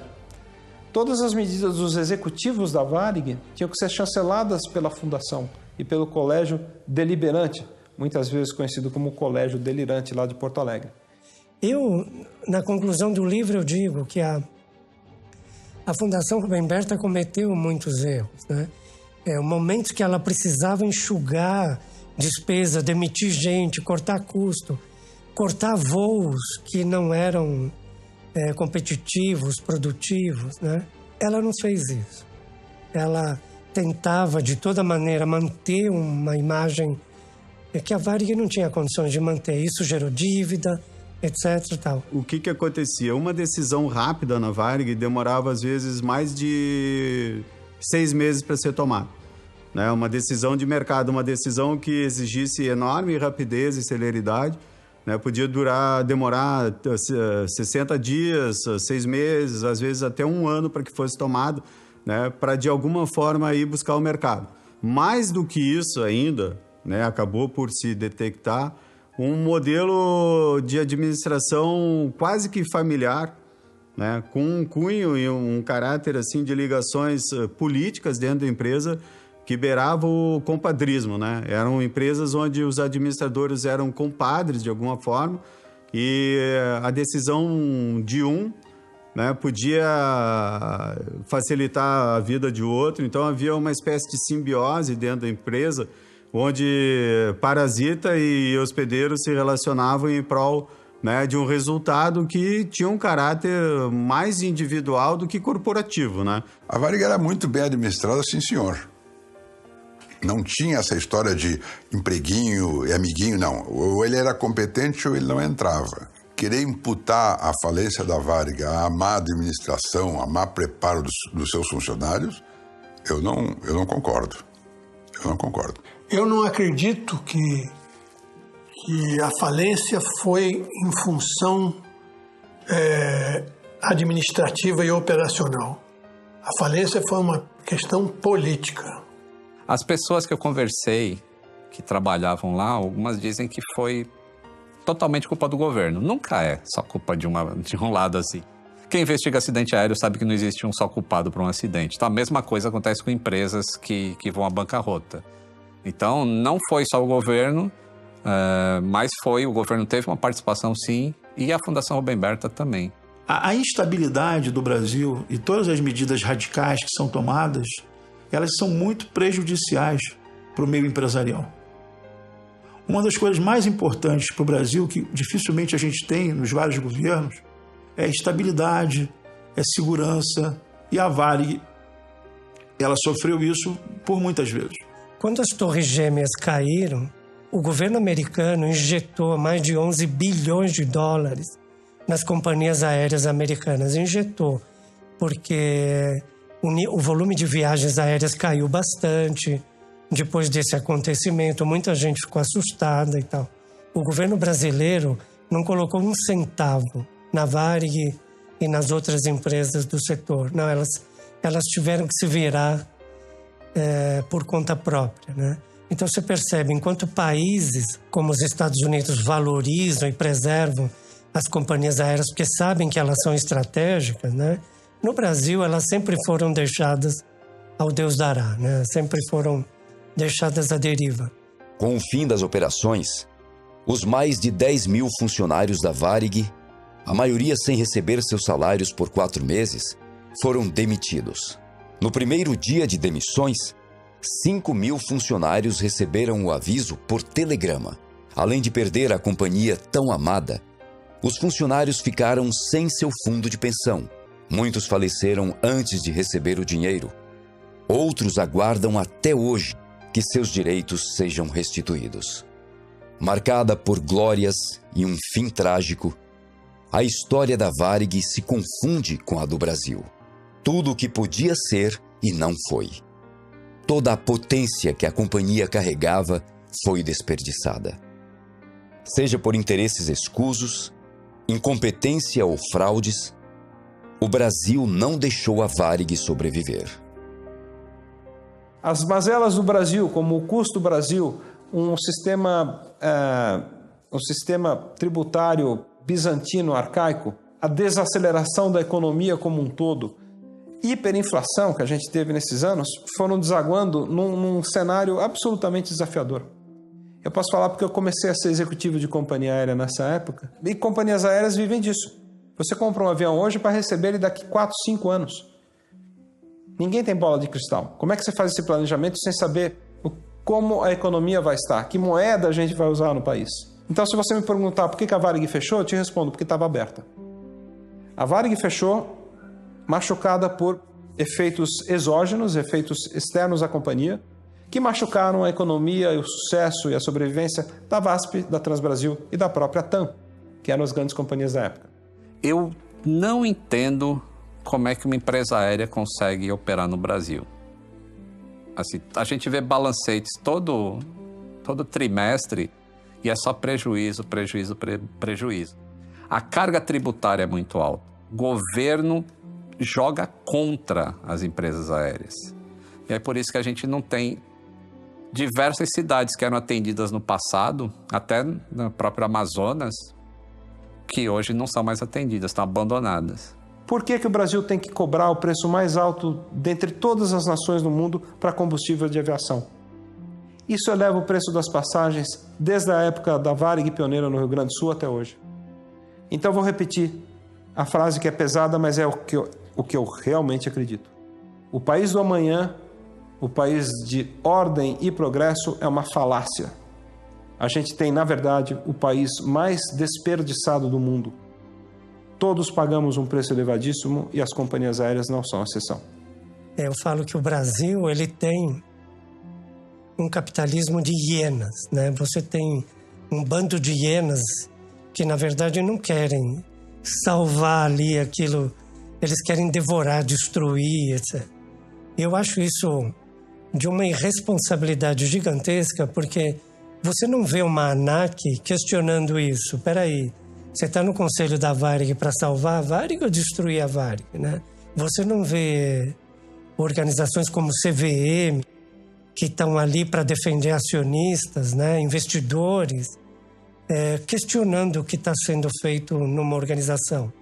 Todas as medidas dos executivos da Varig tinham que ser chanceladas pela Fundação e pelo Colégio Deliberante, muitas vezes conhecido como Colégio Delirante, lá de Porto Alegre. Eu, na conclusão do livro, eu digo que a Fundação Rubem Berta cometeu muitos erros, né? O momento que ela precisava enxugar despesa, demitir gente, cortar custo, cortar voos que não eram competitivos, produtivos, né? Ela não fez isso. Ela tentava, de toda maneira, manter uma imagem é que a Varig não tinha condições de manter. Isso gerou dívida, etc. E tal. O que acontecia? Uma decisão rápida na Varig demorava, às vezes, mais de 6 meses para ser tomada. Né? Uma decisão de mercado, uma decisão que exigisse enorme rapidez e celeridade, né? Podia demorar 60 dias, 6 meses, às vezes até 1 ano para que fosse tomado, né? Para, de alguma forma, ir buscar o mercado. Mais do que isso ainda, né? Acabou por se detectar um modelo de administração quase que familiar, né? Com um cunho e um caráter assim de ligações políticas dentro da empresa que beirava o compadrismo, né? Eram empresas onde os administradores eram compadres de alguma forma e a decisão de um, né, podia facilitar a vida de outro. Então havia uma espécie de simbiose dentro da empresa onde parasita e hospedeiro se relacionavam em prol, né, de um resultado que tinha um caráter mais individual do que corporativo, né? A Varig era muito bem administrada, sim, senhor. Não tinha essa história de empreguinho e amiguinho, não. Ou ele era competente ou ele não entrava. Querer imputar a falência da Varig à má administração, a má preparo dos seus funcionários, eu não concordo. Eu não concordo. Eu não acredito que a falência foi em função administrativa e operacional. A falência foi uma questão política. As pessoas que eu conversei, que trabalhavam lá, algumas dizem que foi totalmente culpa do governo. Nunca é só culpa de um lado assim. Quem investiga acidente aéreo sabe que não existe um só culpado para um acidente. Então, a mesma coisa acontece com empresas que vão à bancarrota. Então, não foi só o governo, mas o governo teve uma participação sim, e a Fundação Rubem Berta também. A instabilidade do Brasil e todas as medidas radicais que são tomadas, elas são muito prejudiciais para o meio empresarial. Uma das coisas mais importantes para o Brasil, que dificilmente a gente tem nos vários governos, é estabilidade, é segurança, e a Varig, ela sofreu isso por muitas vezes. Quando as Torres Gêmeas caíram, o governo americano injetou mais de 11 bilhões de dólares nas companhias aéreas americanas. Injetou, porque o volume de viagens aéreas caiu bastante. Depois desse acontecimento, muita gente ficou assustada e tal. O governo brasileiro não colocou um centavo na Varig e nas outras empresas do setor. Não, elas tiveram que se virar por conta própria, né? Então você percebe, enquanto países como os Estados Unidos valorizam e preservam as companhias aéreas porque sabem que elas são estratégicas, né? No Brasil, elas sempre foram deixadas ao Deus dará, né? Sempre foram deixadas à deriva. Com o fim das operações, os mais de 10 mil funcionários da Varig, a maioria sem receber seus salários por 4 meses, foram demitidos. No primeiro dia de demissões, 5 mil funcionários receberam o aviso por telegrama. Além de perder a companhia tão amada, os funcionários ficaram sem seu fundo de pensão. Muitos faleceram antes de receber o dinheiro. Outros aguardam até hoje que seus direitos sejam restituídos. Marcada por glórias e um fim trágico, a história da Varig se confunde com a do Brasil. Tudo o que podia ser e não foi. Toda a potência que a companhia carregava foi desperdiçada. Seja por interesses escusos, incompetência ou fraudes, o Brasil não deixou a Varig sobreviver. As mazelas do Brasil, como o custo do Brasil, um sistema tributário bizantino arcaico, a desaceleração da economia como um todo, hiperinflação que a gente teve nesses anos, foram desaguando num cenário absolutamente desafiador. Eu posso falar porque eu comecei a ser executivo de companhia aérea nessa época, e companhias aéreas vivem disso. Você compra um avião hoje para receber ele daqui 4, 5 anos. Ninguém tem bola de cristal. Como é que você faz esse planejamento sem saber como a economia vai estar? Que moeda a gente vai usar no país? Então, se você me perguntar por que a Varig fechou, eu te respondo, porque estava aberta. A Varig fechou machucada por efeitos exógenos, efeitos externos à companhia, que machucaram a economia, o sucesso e a sobrevivência da VASP, da Transbrasil e da própria TAM, que eram as grandes companhias da época. Eu não entendo como é que uma empresa aérea consegue operar no Brasil. Assim, a gente vê balancetes todo trimestre e é só prejuízo. A carga tributária é muito alta. O governo joga contra as empresas aéreas. E é por isso que a gente não tem diversas cidades que eram atendidas no passado, até na própria Amazonas, que hoje não são mais atendidas, estão abandonadas. Por que o Brasil tem que cobrar o preço mais alto dentre todas as nações do mundo para combustível de aviação? Isso eleva o preço das passagens desde a época da Varig pioneira no Rio Grande do Sul até hoje. Então vou repetir a frase que é pesada, mas é o que eu realmente acredito. O país do amanhã, o país de ordem e progresso, é uma falácia. A gente tem, na verdade, o país mais desperdiçado do mundo. Todos pagamos um preço elevadíssimo e as companhias aéreas não são exceção. Eu falo que o Brasil ele tem um capitalismo de hienas, né? Você tem um bando de hienas que, na verdade, não querem salvar ali aquilo, eles querem devorar, destruir, etc. Eu acho isso de uma irresponsabilidade gigantesca, porque você não vê uma ANAC questionando isso. Peraí, você está no conselho da Varig para salvar a Varig ou destruir a Varig, né? Você não vê organizações como o CVM, que estão ali para defender acionistas, né? Investidores, questionando o que está sendo feito numa organização.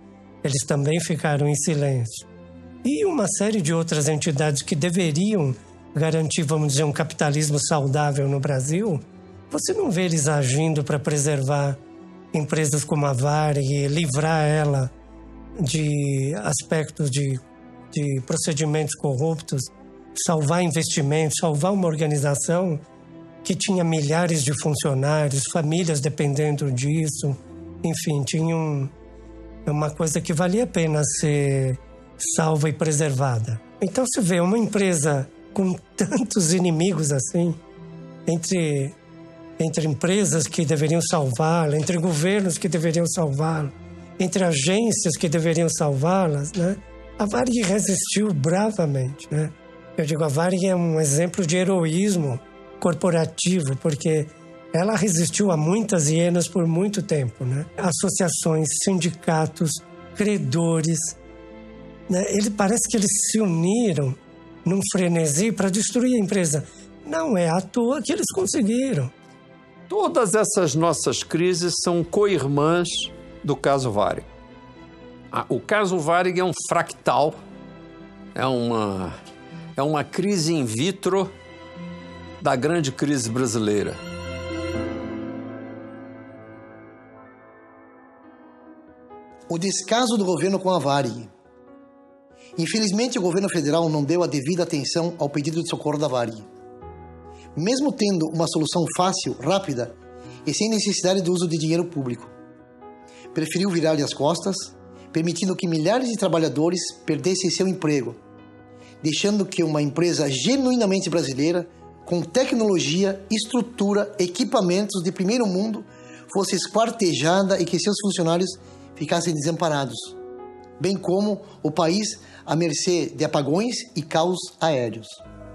Eles também ficaram em silêncio. E uma série de outras entidades que deveriam garantir, vamos dizer, um capitalismo saudável no Brasil, você não vê eles agindo para preservar empresas como a Varig, livrar ela de aspectos de procedimentos corruptos, salvar investimentos, salvar uma organização que tinha milhares de funcionários, famílias dependendo disso. Enfim, tinha uma coisa que valia a pena ser salva e preservada. Então você vê uma empresa com tantos inimigos assim, entre empresas que deveriam salvá-la, entre governos que deveriam salvá-la, entre agências que deveriam salvá-las, né? A Varig resistiu bravamente, né? Eu digo, a Varig é um exemplo de heroísmo corporativo, porque ela resistiu a muitas hienas por muito tempo, né? Associações, sindicatos, credores, né? Parece que eles se uniram num frenesi para destruir a empresa. Não é à toa que eles conseguiram. Todas essas nossas crises são co-irmãs do caso Varig. O caso Varig é um fractal, é uma crise in vitro da grande crise brasileira. O descaso do governo com a Varig. Infelizmente, o governo federal não deu a devida atenção ao pedido de socorro da Varig. Mesmo tendo uma solução fácil, rápida e sem necessidade do uso de dinheiro público, preferiu virar-lhe as costas, permitindo que milhares de trabalhadores perdessem seu emprego, deixando que uma empresa genuinamente brasileira, com tecnologia, estrutura, equipamentos de primeiro mundo, fosse esquartejada e que seus funcionários ficassem desamparados, bem como o país à mercê de apagões e caos aéreos.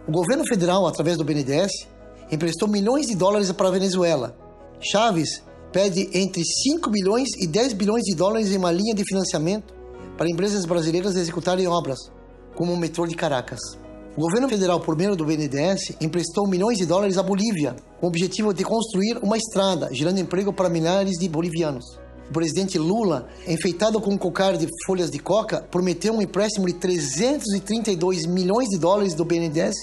O governo federal, através do BNDES, emprestou milhões de dólares para a Venezuela. Chaves pede entre 5 bilhões e 10 bilhões de dólares em uma linha de financiamento para empresas brasileiras executarem obras, como o metrô de Caracas. O governo federal, por meio do BNDES, emprestou milhões de dólares à Bolívia, com o objetivo de construir uma estrada, gerando emprego para milhares de bolivianos. O presidente Lula, enfeitado com um cocar de folhas de coca, prometeu um empréstimo de 332 milhões de dólares do BNDES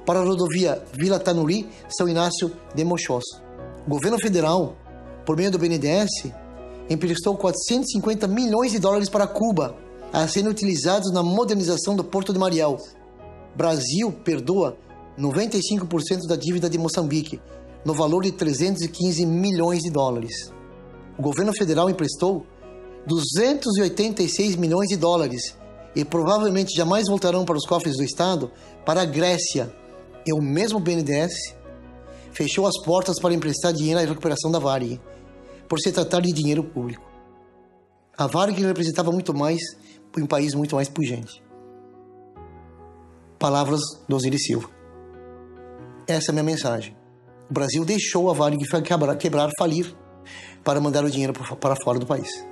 para a rodovia Vila Tanuri, São Inácio de Mochós. O governo federal, por meio do BNDES, emprestou 450 milhões de dólares para Cuba, a serem utilizados na modernização do Porto de Mariel. Brasil perdoa 95% da dívida de Moçambique, no valor de 315 milhões de dólares. O governo federal emprestou 286 milhões de dólares e provavelmente jamais voltarão para os cofres do Estado para a Grécia, E o mesmo BNDES fechou as portas para emprestar dinheiro à recuperação da Varig, por se tratar de dinheiro público. A Varig representava muito mais um país muito mais pujante. Palavras do Osiris Silva. Essa é a minha mensagem. O Brasil deixou a Varig quebrar, falir, para mandar o dinheiro para fora do país.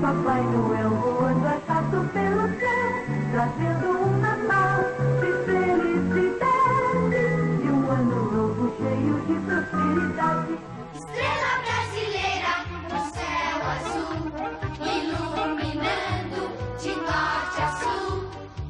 Papai Noel voando achado pelo céu, trazendo um Natal de felicidade e um ano novo cheio de prosperidade. Estrela brasileira no céu azul, iluminando de norte a sul.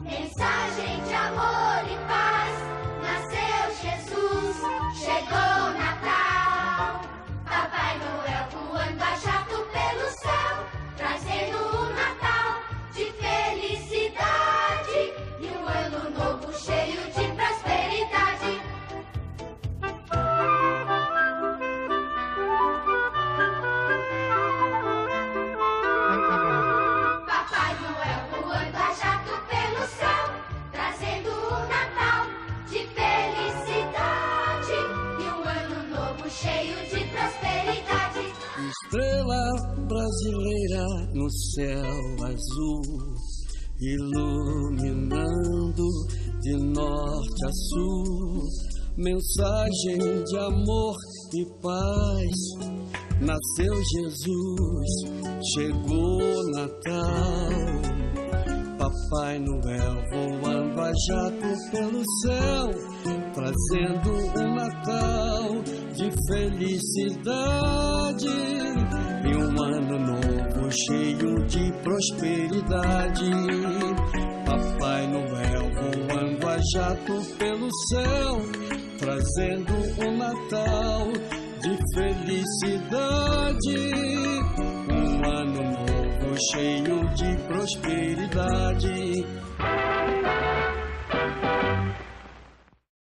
Mensagem de amor e paz, nasceu Jesus, chegou o Natal. Papai Noel voando achado pelo céu, trazendo um Natal de felicidade e um ano novo cheio de prosperidade. Papai Noel voando a jato pelo céu, trazendo um Natal de felicidade e um ano novo cheio de prosperidade. Estrela brasileira no céu azul, iluminando de norte a sul. Mensagem de amor e paz, nasceu Jesus, chegou o Natal. Papai Noel voando a jato pelo céu, trazendo um Natal de felicidade e um ano novo cheio de prosperidade. Papai Noel voando a jato pelo céu, trazendo um Natal de felicidade, um ano novo cheio de prosperidade.